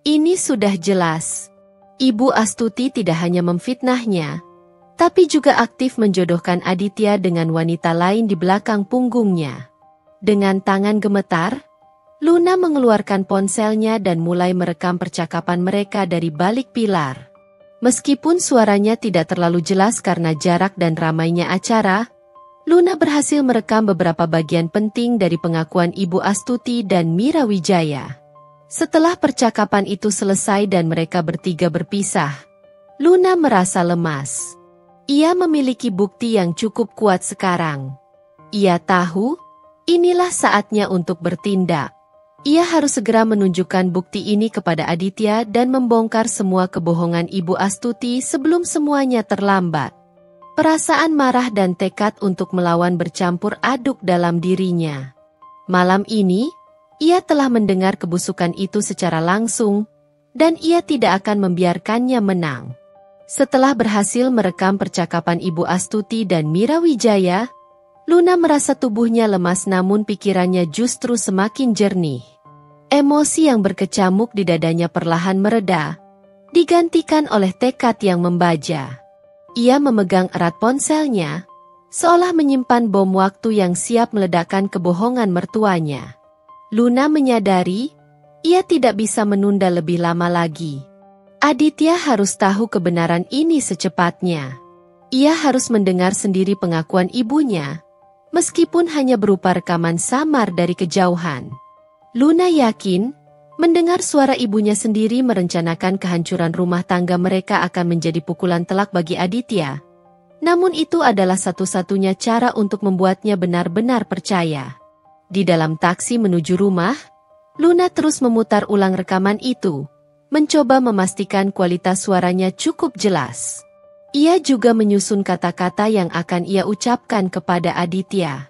S1: Ini sudah jelas. Ibu Astuti tidak hanya memfitnahnya, tapi juga aktif menjodohkan Aditya dengan wanita lain di belakang punggungnya. Dengan tangan gemetar, Luna mengeluarkan ponselnya dan mulai merekam percakapan mereka dari balik pilar. Meskipun suaranya tidak terlalu jelas karena jarak dan ramainya acara, Luna berhasil merekam beberapa bagian penting dari pengakuan Ibu Astuti dan Mira Wijaya. Setelah percakapan itu selesai dan mereka bertiga berpisah, Luna merasa lemas. Ia memiliki bukti yang cukup kuat sekarang. Ia tahu, inilah saatnya untuk bertindak. Ia harus segera menunjukkan bukti ini kepada Aditya dan membongkar semua kebohongan Ibu Astuti sebelum semuanya terlambat. Perasaan marah dan tekad untuk melawan bercampur aduk dalam dirinya. Malam ini, ia telah mendengar kebusukan itu secara langsung, dan ia tidak akan membiarkannya menang. Setelah berhasil merekam percakapan Ibu Astuti dan Mira Wijaya, Luna merasa tubuhnya lemas namun pikirannya justru semakin jernih. Emosi yang berkecamuk di dadanya perlahan mereda, digantikan oleh tekad yang membaja. Ia memegang erat ponselnya, seolah menyimpan bom waktu yang siap meledakkan kebohongan mertuanya. Luna menyadari, ia tidak bisa menunda lebih lama lagi. Aditya harus tahu kebenaran ini secepatnya. Ia harus mendengar sendiri pengakuan ibunya, meskipun hanya berupa rekaman samar dari kejauhan. Luna yakin, mendengar suara ibunya sendiri merencanakan kehancuran rumah tangga mereka akan menjadi pukulan telak bagi Aditya. Namun itu adalah satu-satunya cara untuk membuatnya benar-benar percaya. Di dalam taksi menuju rumah, Luna terus memutar ulang rekaman itu, mencoba memastikan kualitas suaranya cukup jelas. Ia juga menyusun kata-kata yang akan ia ucapkan kepada Aditya.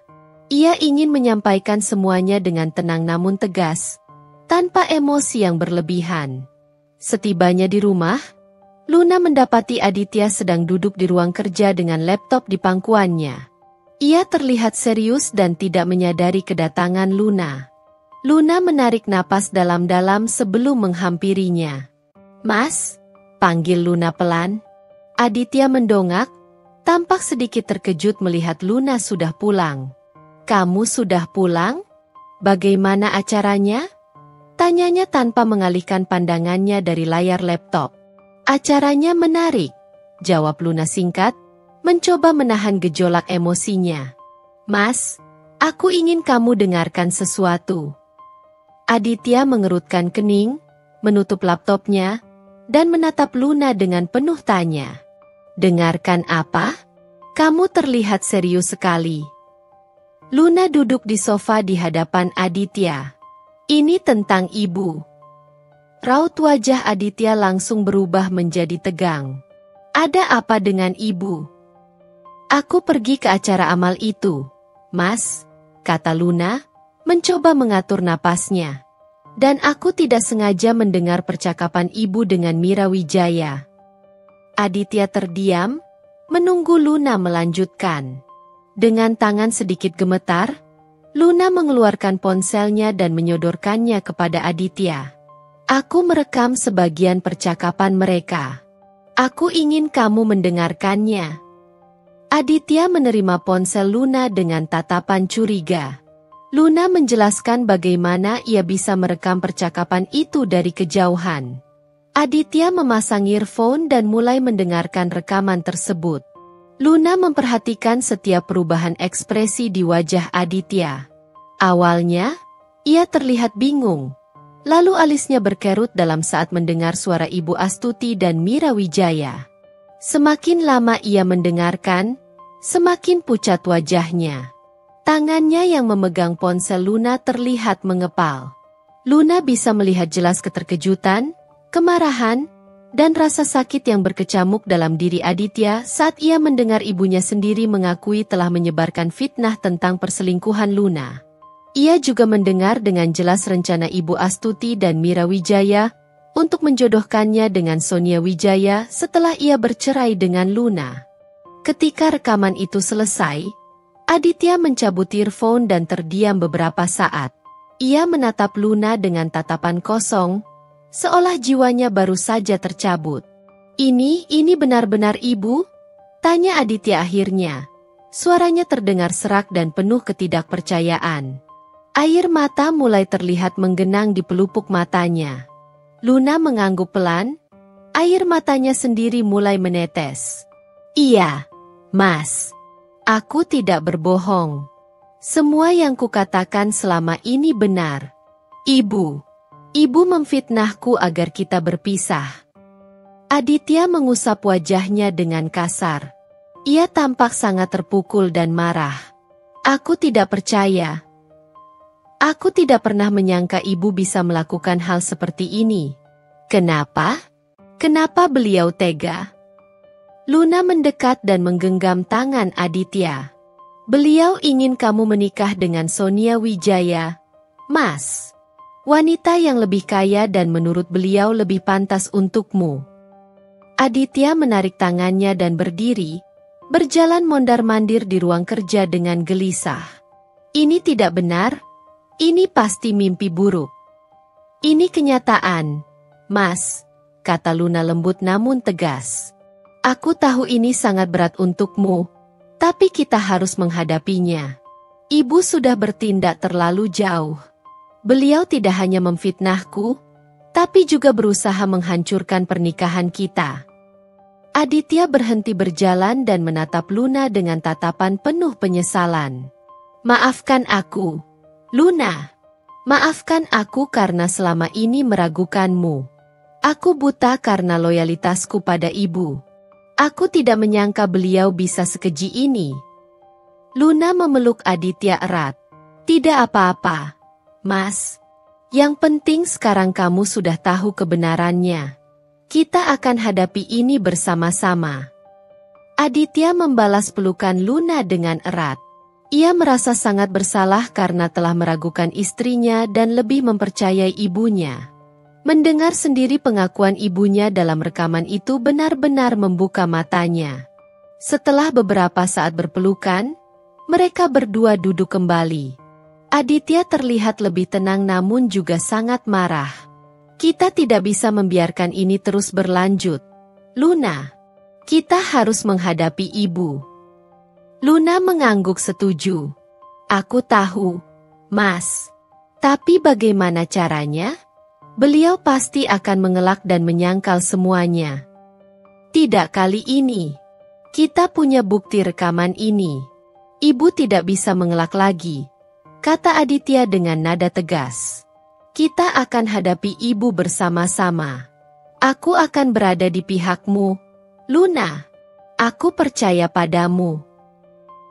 S1: Ia ingin menyampaikan semuanya dengan tenang namun tegas, tanpa emosi yang berlebihan. Setibanya di rumah, Luna mendapati Aditya sedang duduk di ruang kerja dengan laptop di pangkuannya. Ia terlihat serius dan tidak menyadari kedatangan Luna. Luna menarik napas dalam-dalam sebelum menghampirinya. "Mas," panggil Luna pelan. Aditya mendongak, tampak sedikit terkejut melihat Luna sudah pulang. "Kamu sudah pulang? Bagaimana acaranya?" tanyanya tanpa mengalihkan pandangannya dari layar laptop. "Acaranya menarik," jawab Luna singkat, mencoba menahan gejolak emosinya. "Mas, aku ingin kamu dengarkan sesuatu." Aditya mengerutkan kening, menutup laptopnya, dan menatap Luna dengan penuh tanya. "Dengarkan apa? Kamu terlihat serius sekali." Luna duduk di sofa di hadapan Aditya. "Ini tentang ibu." Raut wajah Aditya langsung berubah menjadi tegang. "Ada apa dengan ibu?" "Aku pergi ke acara amal itu, Mas," kata Luna, mencoba mengatur napasnya. "Dan aku tidak sengaja mendengar percakapan ibu dengan Mira Wijaya." Aditya terdiam, menunggu Luna melanjutkan. Dengan tangan sedikit gemetar, Luna mengeluarkan ponselnya dan menyodorkannya kepada Aditya. "Aku merekam sebagian percakapan mereka. Aku ingin kamu mendengarkannya." Aditya menerima ponsel Luna dengan tatapan curiga. Luna menjelaskan bagaimana ia bisa merekam percakapan itu dari kejauhan. Aditya memasang earphone dan mulai mendengarkan rekaman tersebut. Luna memperhatikan setiap perubahan ekspresi di wajah Aditya. Awalnya, ia terlihat bingung. Lalu alisnya berkerut dalam saat mendengar suara Ibu Astuti dan Mira Wijaya. Semakin lama ia mendengarkan, semakin pucat wajahnya. Tangannya yang memegang ponsel Luna terlihat mengepal. Luna bisa melihat jelas keterkejutan, kemarahan, dan rasa sakit yang berkecamuk dalam diri Aditya saat ia mendengar ibunya sendiri mengakui telah menyebarkan fitnah tentang perselingkuhan Luna. Ia juga mendengar dengan jelas rencana Ibu Astuti dan Mira Wijaya untuk menjodohkannya dengan Sonia Wijaya setelah ia bercerai dengan Luna. Ketika rekaman itu selesai, Aditya mencabut earphone dan terdiam beberapa saat. Ia menatap Luna dengan tatapan kosong, seolah jiwanya baru saja tercabut. Ini benar-benar ibu?" tanya Aditya akhirnya. Suaranya terdengar serak dan penuh ketidakpercayaan. Air mata mulai terlihat menggenang di pelupuk matanya. Luna mengangguk pelan, air matanya sendiri mulai menetes. "Iya, Mas. Aku tidak berbohong. Semua yang kukatakan selama ini benar. Ibu memfitnahku agar kita berpisah." Aditya mengusap wajahnya dengan kasar. Ia tampak sangat terpukul dan marah. "Aku tidak percaya. Aku tidak pernah menyangka ibu bisa melakukan hal seperti ini. Kenapa? Kenapa beliau tega?" Luna mendekat dan menggenggam tangan Aditya. "Beliau ingin kamu menikah dengan Sonia Wijaya, Mas. Wanita yang lebih kaya dan menurut beliau lebih pantas untukmu." Aditya menarik tangannya dan berdiri, berjalan mondar-mandir di ruang kerja dengan gelisah. "Ini tidak benar. Ini pasti mimpi buruk." "Ini kenyataan, Mas," kata Luna lembut namun tegas. "Aku tahu ini sangat berat untukmu, tapi kita harus menghadapinya. Ibu sudah bertindak terlalu jauh. Beliau tidak hanya memfitnahku, tapi juga berusaha menghancurkan pernikahan kita." Aditya berhenti berjalan dan menatap Luna dengan tatapan penuh penyesalan. "Maafkan aku, Luna. Maafkan aku karena selama ini meragukanmu. Aku buta karena loyalitasku pada ibu. Aku tidak menyangka beliau bisa sekeji ini. Luna memeluk Aditya erat. Tidak apa-apa, Mas. Yang penting sekarang kamu sudah tahu kebenarannya. Kita akan hadapi ini bersama-sama. Aditya membalas pelukan Luna dengan erat. Ia merasa sangat bersalah karena telah meragukan istrinya dan lebih mempercayai ibunya. Mendengar sendiri pengakuan ibunya dalam rekaman itu benar-benar membuka matanya. Setelah beberapa saat berpelukan, mereka berdua duduk kembali. Aditya terlihat lebih tenang namun juga sangat marah. Kita tidak bisa membiarkan ini terus berlanjut. Luna, kita harus menghadapi ibu. Luna mengangguk setuju. Aku tahu, Mas. Tapi bagaimana caranya? Beliau pasti akan mengelak dan menyangkal semuanya. Tidak kali ini. Kita punya bukti rekaman ini. Ibu tidak bisa mengelak lagi, kata Aditya dengan nada tegas. Kita akan hadapi ibu bersama-sama. Aku akan berada di pihakmu, Luna. Aku percaya padamu.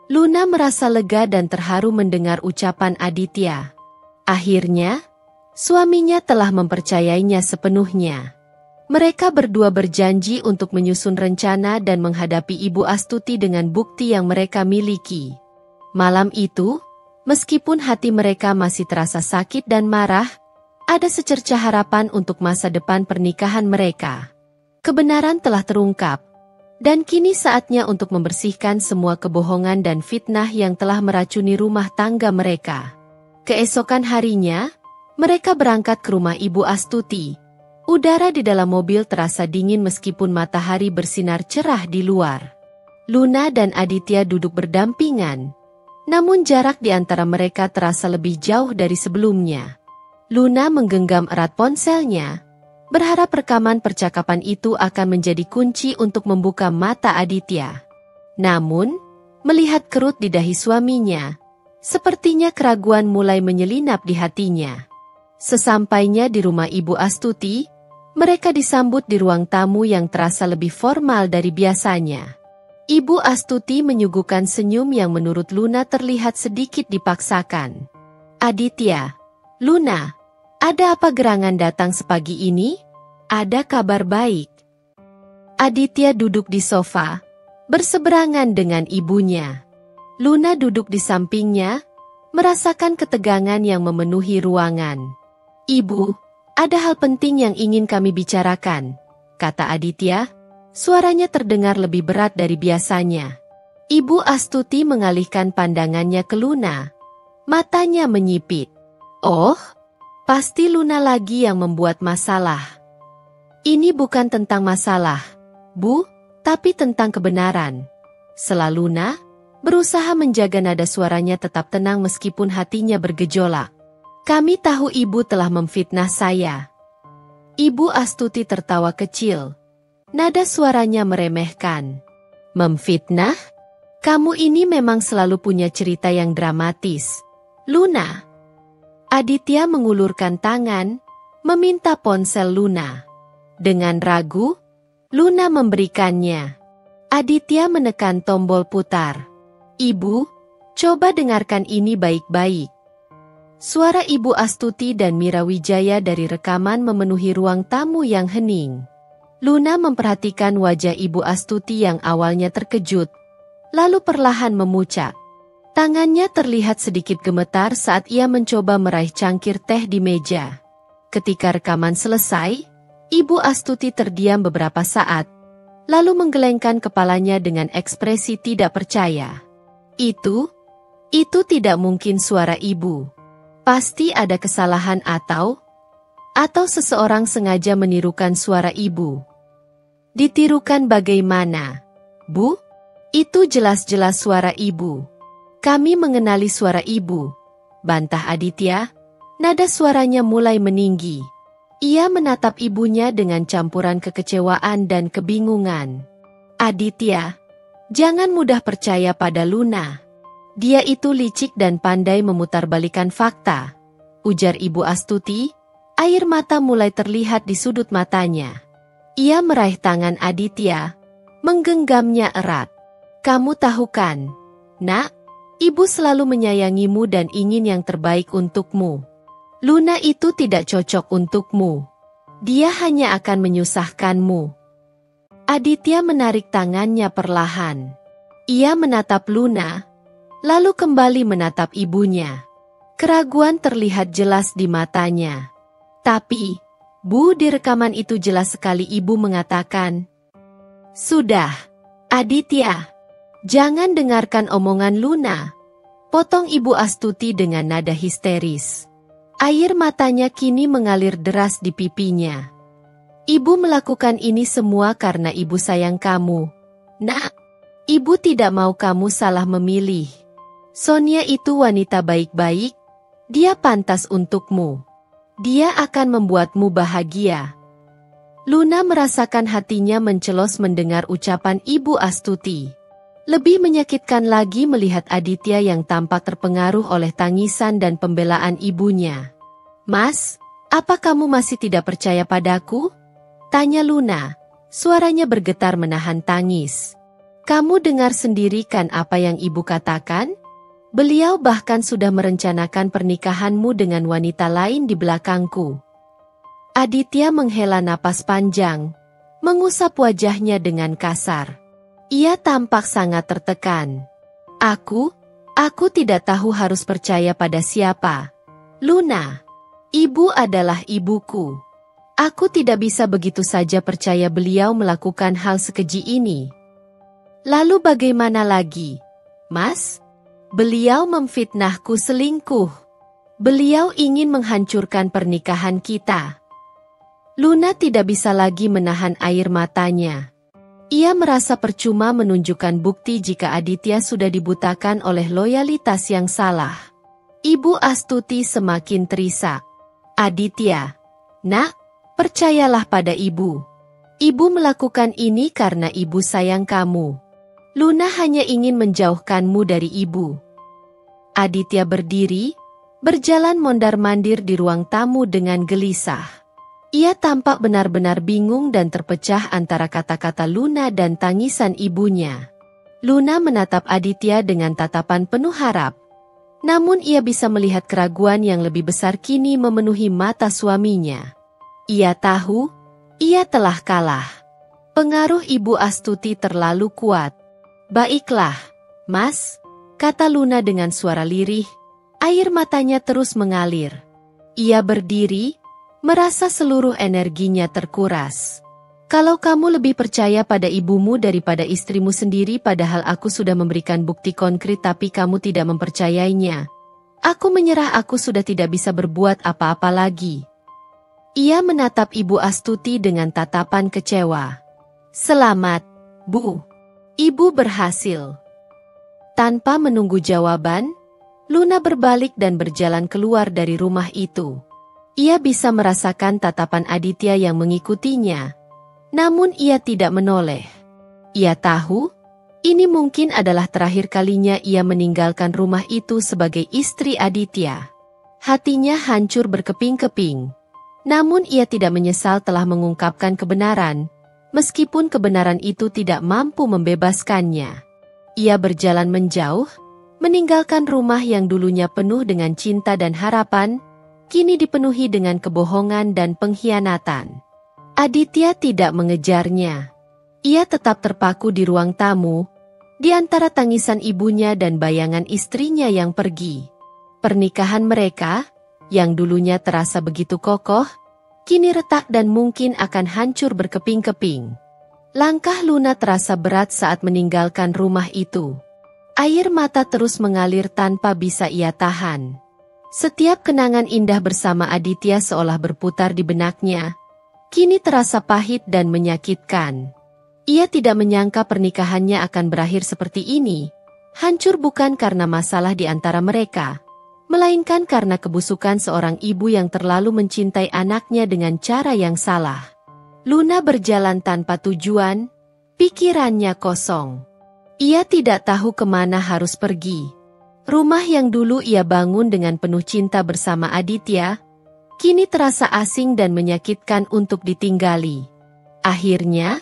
S1: Luna merasa lega dan terharu mendengar ucapan Aditya. Akhirnya, suaminya telah mempercayainya sepenuhnya. Mereka berdua berjanji untuk menyusun rencana dan menghadapi Ibu Astuti dengan bukti yang mereka miliki. Malam itu, meskipun hati mereka masih terasa sakit dan marah, ada secercah harapan untuk masa depan pernikahan mereka. Kebenaran telah terungkap, dan kini saatnya untuk membersihkan semua kebohongan dan fitnah yang telah meracuni rumah tangga mereka. Keesokan harinya, mereka berangkat ke rumah Ibu Astuti. Udara di dalam mobil terasa dingin meskipun matahari bersinar cerah di luar. Luna dan Aditya duduk berdampingan, namun jarak di antara mereka terasa lebih jauh dari sebelumnya. Luna menggenggam erat ponselnya, berharap rekaman percakapan itu akan menjadi kunci untuk membuka mata Aditya. Namun, melihat kerut di dahi suaminya, sepertinya keraguan mulai menyelinap di hatinya. Sesampainya di rumah Ibu Astuti, mereka disambut di ruang tamu yang terasa lebih formal dari biasanya. Ibu Astuti menyuguhkan senyum yang menurut Luna terlihat sedikit dipaksakan. Aditya, Luna, ada apa gerangan datang sepagi ini? Ada kabar baik. Aditya duduk di sofa, berseberangan dengan ibunya. Luna duduk di sampingnya, merasakan ketegangan yang memenuhi ruangan. Ibu, ada hal penting yang ingin kami bicarakan, kata Aditya. Suaranya terdengar lebih berat dari biasanya. Ibu Astuti mengalihkan pandangannya ke Luna. Matanya menyipit. Oh, pasti Luna lagi yang membuat masalah. Ini bukan tentang masalah, Bu, tapi tentang kebenaran. Sela Luna berusaha menjaga nada suaranya tetap tenang meskipun hatinya bergejolak. Kami tahu ibu telah memfitnah saya. Ibu Astuti tertawa kecil. Nada suaranya meremehkan. Memfitnah? Kamu ini memang selalu punya cerita yang dramatis, Luna. Aditya mengulurkan tangan, meminta ponsel Luna. Dengan ragu, Luna memberikannya. Aditya menekan tombol putar. Ibu, coba dengarkan ini baik-baik. Suara Ibu Astuti dan Mira Wijaya dari rekaman memenuhi ruang tamu yang hening. Luna memperhatikan wajah Ibu Astuti yang awalnya terkejut, lalu perlahan memucak. Tangannya terlihat sedikit gemetar saat ia mencoba meraih cangkir teh di meja. Ketika rekaman selesai, Ibu Astuti terdiam beberapa saat, lalu menggelengkan kepalanya dengan ekspresi tidak percaya. Itu tidak mungkin suara ibu. Pasti ada kesalahan atau seseorang sengaja menirukan suara ibu. Ditirukan bagaimana, Bu? Itu jelas-jelas suara ibu. Kami mengenali suara ibu, bantah Aditya. Nada suaranya mulai meninggi. Ia menatap ibunya dengan campuran kekecewaan dan kebingungan. Aditya, jangan mudah percaya pada Luna. Dia itu licik dan pandai memutarbalikan fakta, ujar Ibu Astuti. Air mata mulai terlihat di sudut matanya. Ia meraih tangan Aditya, menggenggamnya erat. Kamu tahu kan, Nak, ibu selalu menyayangimu dan ingin yang terbaik untukmu. Luna itu tidak cocok untukmu. Dia hanya akan menyusahkanmu. Aditya menarik tangannya perlahan. Ia menatap Luna, lalu kembali menatap ibunya. Keraguan terlihat jelas di matanya. Tapi, Bu, di rekaman itu jelas sekali ibu mengatakan, "Sudah, Aditya, jangan dengarkan omongan Luna," potong Ibu Astuti dengan nada histeris. Air matanya kini mengalir deras di pipinya. Ibu melakukan ini semua karena ibu sayang kamu. Nak, ibu tidak mau kamu salah memilih. Sonia itu wanita baik-baik, dia pantas untukmu. Dia akan membuatmu bahagia. Luna merasakan hatinya mencelos mendengar ucapan Ibu Astuti. Lebih menyakitkan lagi melihat Aditya yang tampak terpengaruh oleh tangisan dan pembelaan ibunya. "Mas, apa kamu masih tidak percaya padaku?" tanya Luna, suaranya bergetar menahan tangis. "Kamu dengar sendiri kan apa yang ibu katakan? Beliau bahkan sudah merencanakan pernikahanmu dengan wanita lain di belakangku." Aditya menghela napas panjang, mengusap wajahnya dengan kasar. Ia tampak sangat tertekan. Aku tidak tahu harus percaya pada siapa. Luna, ibu adalah ibuku. Aku tidak bisa begitu saja percaya beliau melakukan hal sekeji ini." "Lalu bagaimana lagi, Mas? Beliau memfitnahku selingkuh. Beliau ingin menghancurkan pernikahan kita." Luna tidak bisa lagi menahan air matanya. Ia merasa percuma menunjukkan bukti jika Aditya sudah dibutakan oleh loyalitas yang salah. Ibu Astuti semakin terisak. "Aditya, Nak, percayalah pada ibu. Ibu melakukan ini karena ibu sayang kamu. Luna hanya ingin menjauhkanmu dari ibu." Aditya berdiri, berjalan mondar-mandir di ruang tamu dengan gelisah. Ia tampak benar-benar bingung dan terpecah antara kata-kata Luna dan tangisan ibunya. Luna menatap Aditya dengan tatapan penuh harap. Namun ia bisa melihat keraguan yang lebih besar kini memenuhi mata suaminya. Ia tahu, ia telah kalah. Pengaruh Ibu Astuti terlalu kuat. "Baiklah, Mas," kata Luna dengan suara lirih. Air matanya terus mengalir. Ia berdiri, merasa seluruh energinya terkuras. "Kalau kamu lebih percaya pada ibumu daripada istrimu sendiri padahal aku sudah memberikan bukti konkret tapi kamu tidak mempercayainya. Aku menyerah, aku sudah tidak bisa berbuat apa-apa lagi." Ia menatap Ibu Astuti dengan tatapan kecewa. "Selamat, Bu. Ibu berhasil." Tanpa menunggu jawaban, Luna berbalik dan berjalan keluar dari rumah itu. Ia bisa merasakan tatapan Aditya yang mengikutinya. Namun ia tidak menoleh. Ia tahu, ini mungkin adalah terakhir kalinya ia meninggalkan rumah itu sebagai istri Aditya. Hatinya hancur berkeping-keping. Namun ia tidak menyesal telah mengungkapkan kebenaran, meskipun kebenaran itu tidak mampu membebaskannya. Ia berjalan menjauh, meninggalkan rumah yang dulunya penuh dengan cinta dan harapan, kini dipenuhi dengan kebohongan dan pengkhianatan. Aditya tidak mengejarnya. Ia tetap terpaku di ruang tamu, di antara tangisan ibunya dan bayangan istrinya yang pergi. Pernikahan mereka, yang dulunya terasa begitu kokoh, kini retak dan mungkin akan hancur berkeping-keping. Langkah Luna terasa berat saat meninggalkan rumah itu. Air mata terus mengalir tanpa bisa ia tahan. Setiap kenangan indah bersama Aditya seolah berputar di benaknya, kini terasa pahit dan menyakitkan. Ia tidak menyangka pernikahannya akan berakhir seperti ini. Hancur bukan karena masalah di antara mereka, melainkan karena kebusukan seorang ibu yang terlalu mencintai anaknya dengan cara yang salah. Luna berjalan tanpa tujuan, pikirannya kosong. Ia tidak tahu kemana harus pergi. Rumah yang dulu ia bangun dengan penuh cinta bersama Aditya, kini terasa asing dan menyakitkan untuk ditinggali. Akhirnya,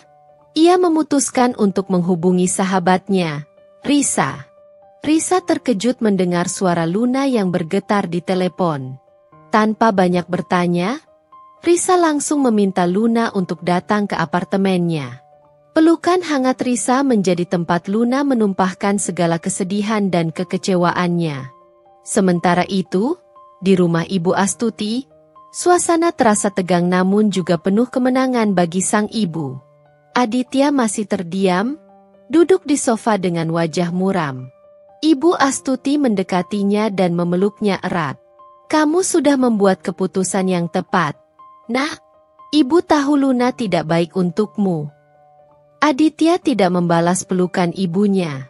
S1: Ia memutuskan untuk menghubungi sahabatnya, Risa. Risa terkejut mendengar suara Luna yang bergetar di telepon. Tanpa banyak bertanya, Risa langsung meminta Luna untuk datang ke apartemennya. Pelukan hangat Risa menjadi tempat Luna menumpahkan segala kesedihan dan kekecewaannya. Sementara itu, di rumah Ibu Astuti, suasana terasa tegang namun juga penuh kemenangan bagi sang ibu. Aditya masih terdiam, duduk di sofa dengan wajah muram. Ibu Astuti mendekatinya dan memeluknya erat. "Kamu sudah membuat keputusan yang tepat. Nah, Ibu tahu Luna tidak baik untukmu." Aditya tidak membalas pelukan ibunya.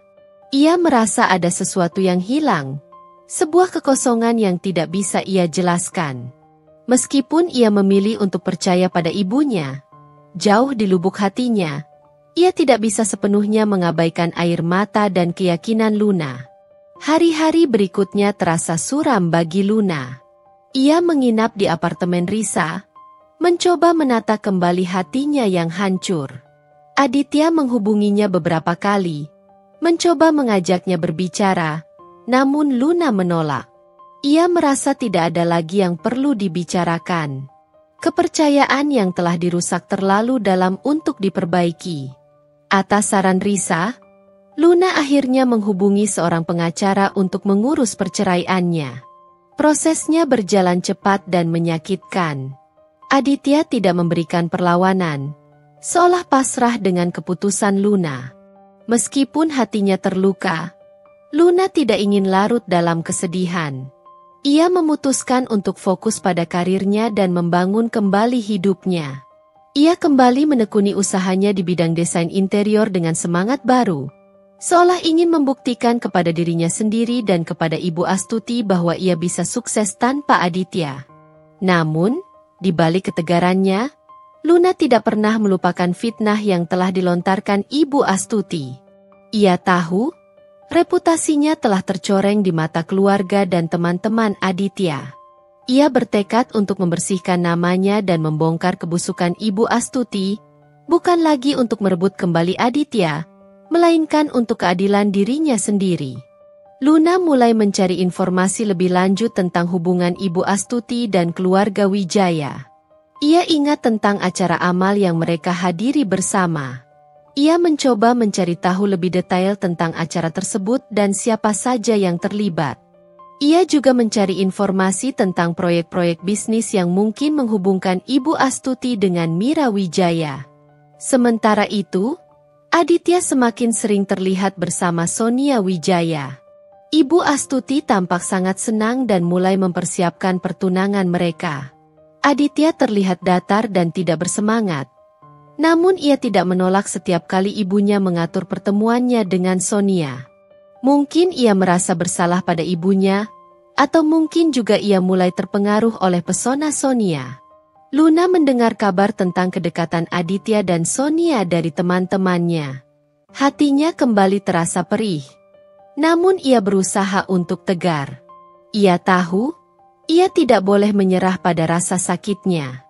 S1: Ia merasa ada sesuatu yang hilang, sebuah kekosongan yang tidak bisa ia jelaskan. Meskipun ia memilih untuk percaya pada ibunya, jauh di lubuk hatinya, ia tidak bisa sepenuhnya mengabaikan air mata dan keyakinan Luna. Hari-hari berikutnya terasa suram bagi Luna. Ia menginap di apartemen Risa, mencoba menata kembali hatinya yang hancur. Aditya menghubunginya beberapa kali, mencoba mengajaknya berbicara, namun Luna menolak. Ia merasa tidak ada lagi yang perlu dibicarakan. Kepercayaan yang telah dirusak terlalu dalam untuk diperbaiki. Atas saran Risa, Luna akhirnya menghubungi seorang pengacara untuk mengurus perceraiannya. Prosesnya berjalan cepat dan menyakitkan. Aditya tidak memberikan perlawanan, seolah pasrah dengan keputusan Luna. Meskipun hatinya terluka, Luna tidak ingin larut dalam kesedihan. Ia memutuskan untuk fokus pada karirnya dan membangun kembali hidupnya. Ia kembali menekuni usahanya di bidang desain interior dengan semangat baru, seolah ingin membuktikan kepada dirinya sendiri dan kepada Ibu Astuti bahwa ia bisa sukses tanpa Aditya. Namun, di balik ketegarannya, Luna tidak pernah melupakan fitnah yang telah dilontarkan Ibu Astuti. Ia tahu, reputasinya telah tercoreng di mata keluarga dan teman-teman Aditya. Ia bertekad untuk membersihkan namanya dan membongkar kebusukan Ibu Astuti, bukan lagi untuk merebut kembali Aditya, melainkan untuk keadilan dirinya sendiri. Luna mulai mencari informasi lebih lanjut tentang hubungan Ibu Astuti dan keluarga Wijaya. Ia ingat tentang acara amal yang mereka hadiri bersama. Ia mencoba mencari tahu lebih detail tentang acara tersebut dan siapa saja yang terlibat. Ia juga mencari informasi tentang proyek-proyek bisnis yang mungkin menghubungkan Ibu Astuti dengan Mira Wijaya. Sementara itu, Aditya semakin sering terlihat bersama Sonia Wijaya. Ibu Astuti tampak sangat senang dan mulai mempersiapkan pertunangan mereka. Aditya terlihat datar dan tidak bersemangat. Namun ia tidak menolak setiap kali ibunya mengatur pertemuannya dengan Sonia. Mungkin ia merasa bersalah pada ibunya, atau mungkin juga ia mulai terpengaruh oleh pesona Sonia. Luna mendengar kabar tentang kedekatan Aditya dan Sonia dari teman-temannya. Hatinya kembali terasa perih. Namun ia berusaha untuk tegar. Ia tahu, ia tidak boleh menyerah pada rasa sakitnya.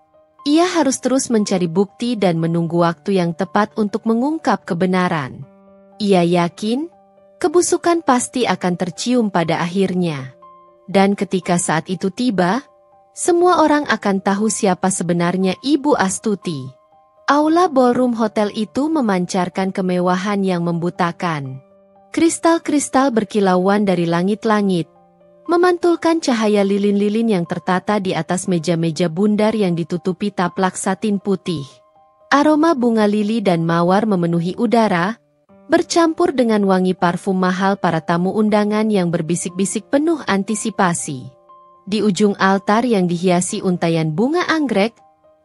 S1: Ia harus terus mencari bukti dan menunggu waktu yang tepat untuk mengungkap kebenaran. Ia yakin, kebusukan pasti akan tercium pada akhirnya. Dan ketika saat itu tiba, semua orang akan tahu siapa sebenarnya Ibu Astuti. Aula ballroom hotel itu memancarkan kemewahan yang membutakan. Kristal-kristal berkilauan dari langit-langit, memantulkan cahaya lilin-lilin yang tertata di atas meja-meja bundar yang ditutupi taplak satin putih. Aroma bunga lili dan mawar memenuhi udara, bercampur dengan wangi parfum mahal para tamu undangan yang berbisik-bisik penuh antisipasi. Di ujung altar yang dihiasi untayan bunga anggrek,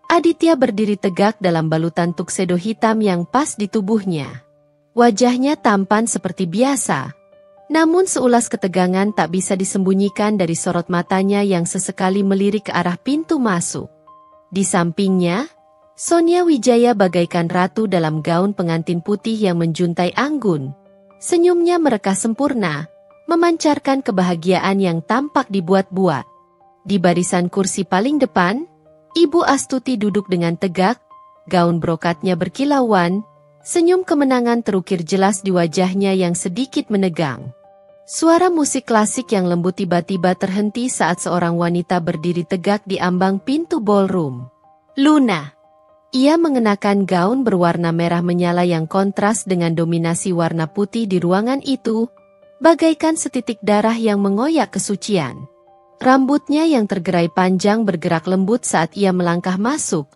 S1: Aditya berdiri tegak dalam balutan tuxedo hitam yang pas di tubuhnya. Wajahnya tampan seperti biasa. Namun seulas ketegangan tak bisa disembunyikan dari sorot matanya yang sesekali melirik ke arah pintu masuk. Di sampingnya, Sonia Wijaya bagaikan ratu dalam gaun pengantin putih yang menjuntai anggun. Senyumnya mereka sempurna, memancarkan kebahagiaan yang tampak dibuat-buat. Di barisan kursi paling depan, Ibu Astuti duduk dengan tegak, gaun brokatnya berkilauan, Senyum kemenangan terukir jelas di wajahnya yang sedikit menegang. Suara musik klasik yang lembut tiba-tiba terhenti saat seorang wanita berdiri tegak di ambang pintu ballroom. Luna. Ia mengenakan gaun berwarna merah menyala yang kontras dengan dominasi warna putih di ruangan itu, bagaikan setitik darah yang mengoyak kesucian. Rambutnya yang tergerai panjang bergerak lembut saat ia melangkah masuk,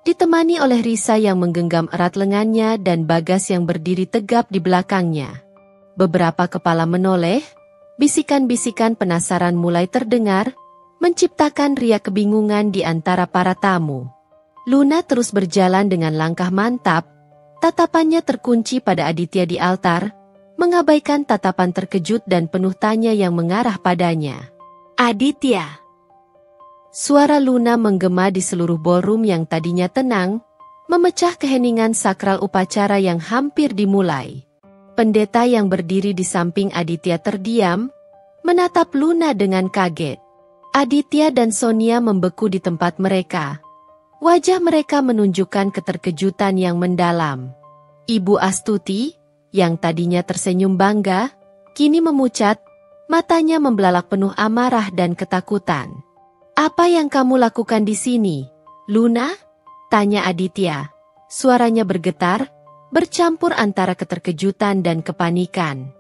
S1: ditemani oleh Risa yang menggenggam erat lengannya dan Bagas yang berdiri tegap di belakangnya. Beberapa kepala menoleh, bisikan-bisikan penasaran mulai terdengar, menciptakan riak kebingungan di antara para tamu. Luna terus berjalan dengan langkah mantap, tatapannya terkunci pada Aditya di altar, mengabaikan tatapan terkejut dan penuh tanya yang mengarah padanya. Aditya. Suara Luna menggema di seluruh ballroom yang tadinya tenang, memecah keheningan sakral upacara yang hampir dimulai. Pendeta yang berdiri di samping Aditya terdiam, menatap Luna dengan kaget. Aditya dan Sonia membeku di tempat mereka. Wajah mereka menunjukkan keterkejutan yang mendalam. Ibu Astuti, yang tadinya tersenyum bangga, kini memucat, matanya membelalak penuh amarah dan ketakutan. "Apa yang kamu lakukan di sini, Luna?" tanya Aditya. Suaranya bergetar, bercampur antara keterkejutan dan kepanikan.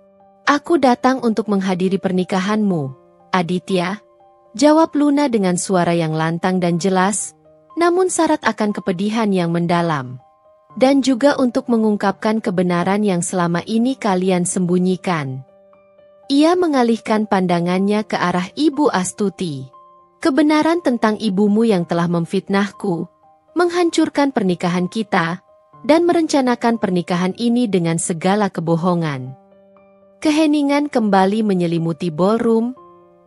S1: "Aku datang untuk menghadiri pernikahanmu, Aditya," jawab Luna dengan suara yang lantang dan jelas, namun syarat akan kepedihan yang mendalam. "Dan juga untuk mengungkapkan kebenaran yang selama ini kalian sembunyikan." Ia mengalihkan pandangannya ke arah Ibu Astuti. "Kebenaran tentang ibumu yang telah memfitnahku, menghancurkan pernikahan kita, dan merencanakan pernikahan ini dengan segala kebohongan." Keheningan kembali menyelimuti ballroom,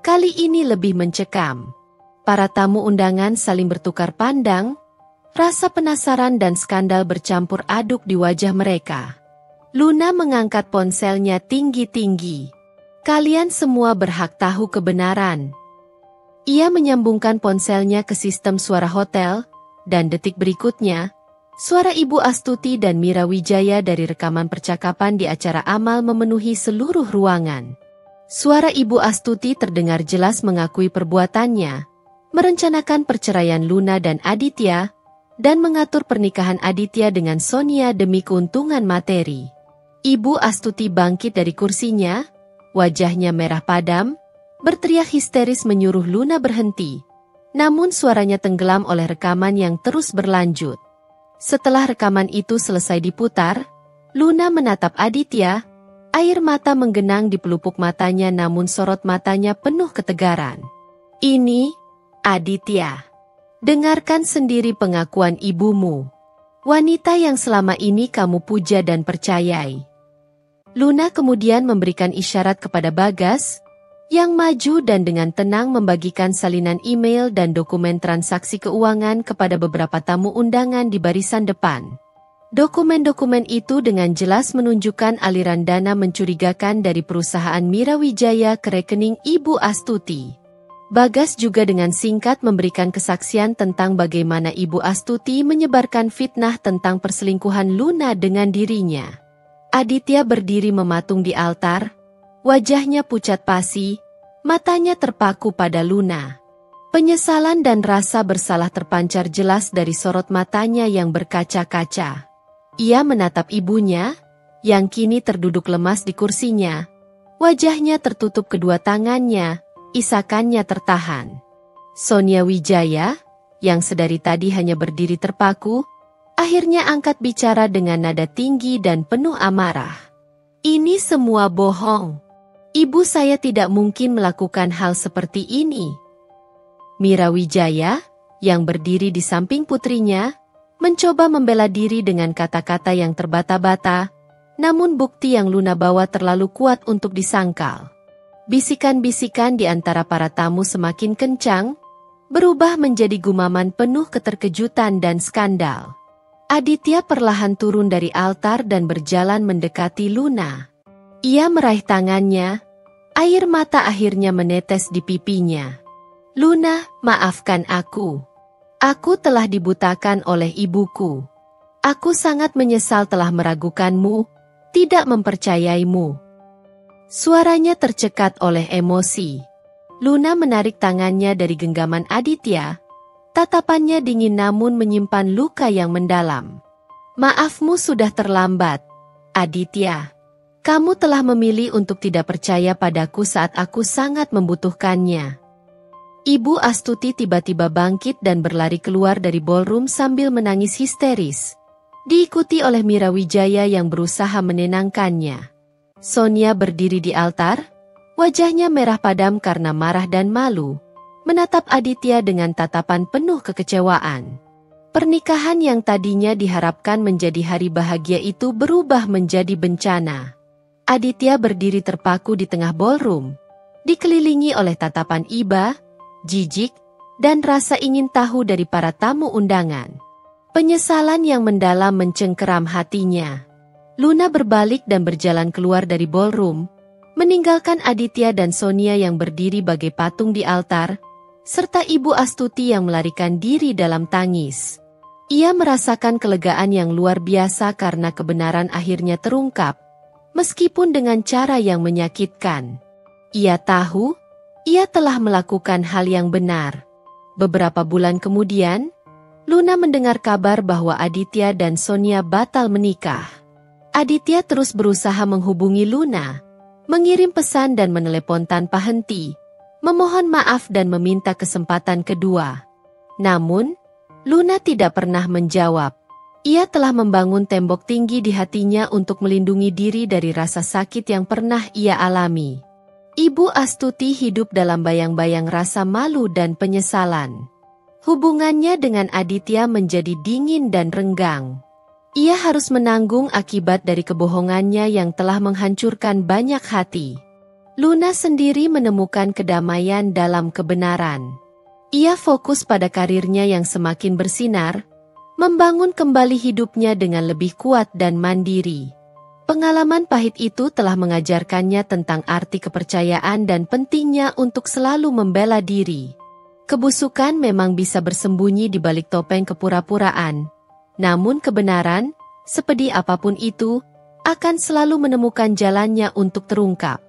S1: kali ini lebih mencekam. Para tamu undangan saling bertukar pandang, rasa penasaran dan skandal bercampur aduk di wajah mereka. Luna mengangkat ponselnya tinggi-tinggi. "Kalian semua berhak tahu kebenaran." Ia menyambungkan ponselnya ke sistem suara hotel, dan detik berikutnya, suara Ibu Astuti dan Mira Wijaya dari rekaman percakapan di acara amal memenuhi seluruh ruangan. Suara Ibu Astuti terdengar jelas mengakui perbuatannya, merencanakan perceraian Luna dan Aditya, dan mengatur pernikahan Aditya dengan Sonia demi keuntungan materi. Ibu Astuti bangkit dari kursinya, wajahnya merah padam, berteriak histeris menyuruh Luna berhenti. Namun suaranya tenggelam oleh rekaman yang terus berlanjut. Setelah rekaman itu selesai diputar, Luna menatap Aditya, air mata menggenang di pelupuk matanya namun sorot matanya penuh ketegaran. "Ini, Aditya, dengarkan sendiri pengakuan ibumu. Wanita yang selama ini kamu puja dan percayai." Luna kemudian memberikan isyarat kepada Bagas, yang maju dan dengan tenang membagikan salinan email dan dokumen transaksi keuangan kepada beberapa tamu undangan di barisan depan. Dokumen-dokumen itu dengan jelas menunjukkan aliran dana mencurigakan dari perusahaan Mira Wijaya ke rekening Ibu Astuti. Bagas juga dengan singkat memberikan kesaksian tentang bagaimana Ibu Astuti menyebarkan fitnah tentang perselingkuhan Luna dengan dirinya. Aditya berdiri mematung di altar, wajahnya pucat pasi, matanya terpaku pada Luna. Penyesalan dan rasa bersalah terpancar jelas dari sorot matanya yang berkaca-kaca. Ia menatap ibunya, yang kini terduduk lemas di kursinya. Wajahnya tertutup kedua tangannya, isakannya tertahan. Sonia Wijaya, yang sedari tadi hanya berdiri terpaku, akhirnya angkat bicara dengan nada tinggi dan penuh amarah. "Ini semua bohong. Ibu saya tidak mungkin melakukan hal seperti ini." Mira Wijaya, yang berdiri di samping putrinya, mencoba membela diri dengan kata-kata yang terbata-bata, namun bukti yang Luna bawa terlalu kuat untuk disangkal. Bisikan-bisikan di antara para tamu semakin kencang, berubah menjadi gumaman penuh keterkejutan dan skandal. Aditya perlahan turun dari altar dan berjalan mendekati Luna. Ia meraih tangannya, air mata akhirnya menetes di pipinya. "Luna, maafkan aku. Aku telah dibutakan oleh ibuku. Aku sangat menyesal telah meragukanmu, tidak mempercayaimu. Suaranya tercekat oleh emosi. Luna menarik tangannya dari genggaman Aditya. Tatapannya dingin namun menyimpan luka yang mendalam. Maafmu sudah terlambat, Aditya. Kamu telah memilih untuk tidak percaya padaku saat aku sangat membutuhkannya. Ibu Astuti tiba-tiba bangkit dan berlari keluar dari ballroom sambil menangis histeris. Diikuti oleh Mira Wijaya yang berusaha menenangkannya. Sonia berdiri di altar, wajahnya merah padam karena marah dan malu, menatap Aditya dengan tatapan penuh kekecewaan. Pernikahan yang tadinya diharapkan menjadi hari bahagia itu berubah menjadi bencana. Aditya berdiri terpaku di tengah ballroom, dikelilingi oleh tatapan iba, jijik, dan rasa ingin tahu dari para tamu undangan. Penyesalan yang mendalam mencengkeram hatinya. Luna berbalik dan berjalan keluar dari ballroom, meninggalkan Aditya dan Sonia yang berdiri bagai patung di altar, serta Ibu Astuti yang melarikan diri dalam tangis. Ia merasakan kelegaan yang luar biasa karena kebenaran akhirnya terungkap, meskipun dengan cara yang menyakitkan. Ia tahu, ia telah melakukan hal yang benar. Beberapa bulan kemudian, Luna mendengar kabar bahwa Aditya dan Sonia batal menikah. Aditya terus berusaha menghubungi Luna, mengirim pesan dan menelepon tanpa henti, memohon maaf dan meminta kesempatan kedua. Namun, Luna tidak pernah menjawab. Ia telah membangun tembok tinggi di hatinya untuk melindungi diri dari rasa sakit yang pernah ia alami. Ibu Astuti hidup dalam bayang-bayang rasa malu dan penyesalan. Hubungannya dengan Aditya menjadi dingin dan renggang. Ia harus menanggung akibat dari kebohongannya yang telah menghancurkan banyak hati. Luna sendiri menemukan kedamaian dalam kebenaran. Ia fokus pada karirnya yang semakin bersinar, membangun kembali hidupnya dengan lebih kuat dan mandiri. Pengalaman pahit itu telah mengajarkannya tentang arti kepercayaan dan pentingnya untuk selalu membela diri. Kebusukan memang bisa bersembunyi di balik topeng kepura-puraan, namun kebenaran, sepedih apapun itu, akan selalu menemukan jalannya untuk terungkap.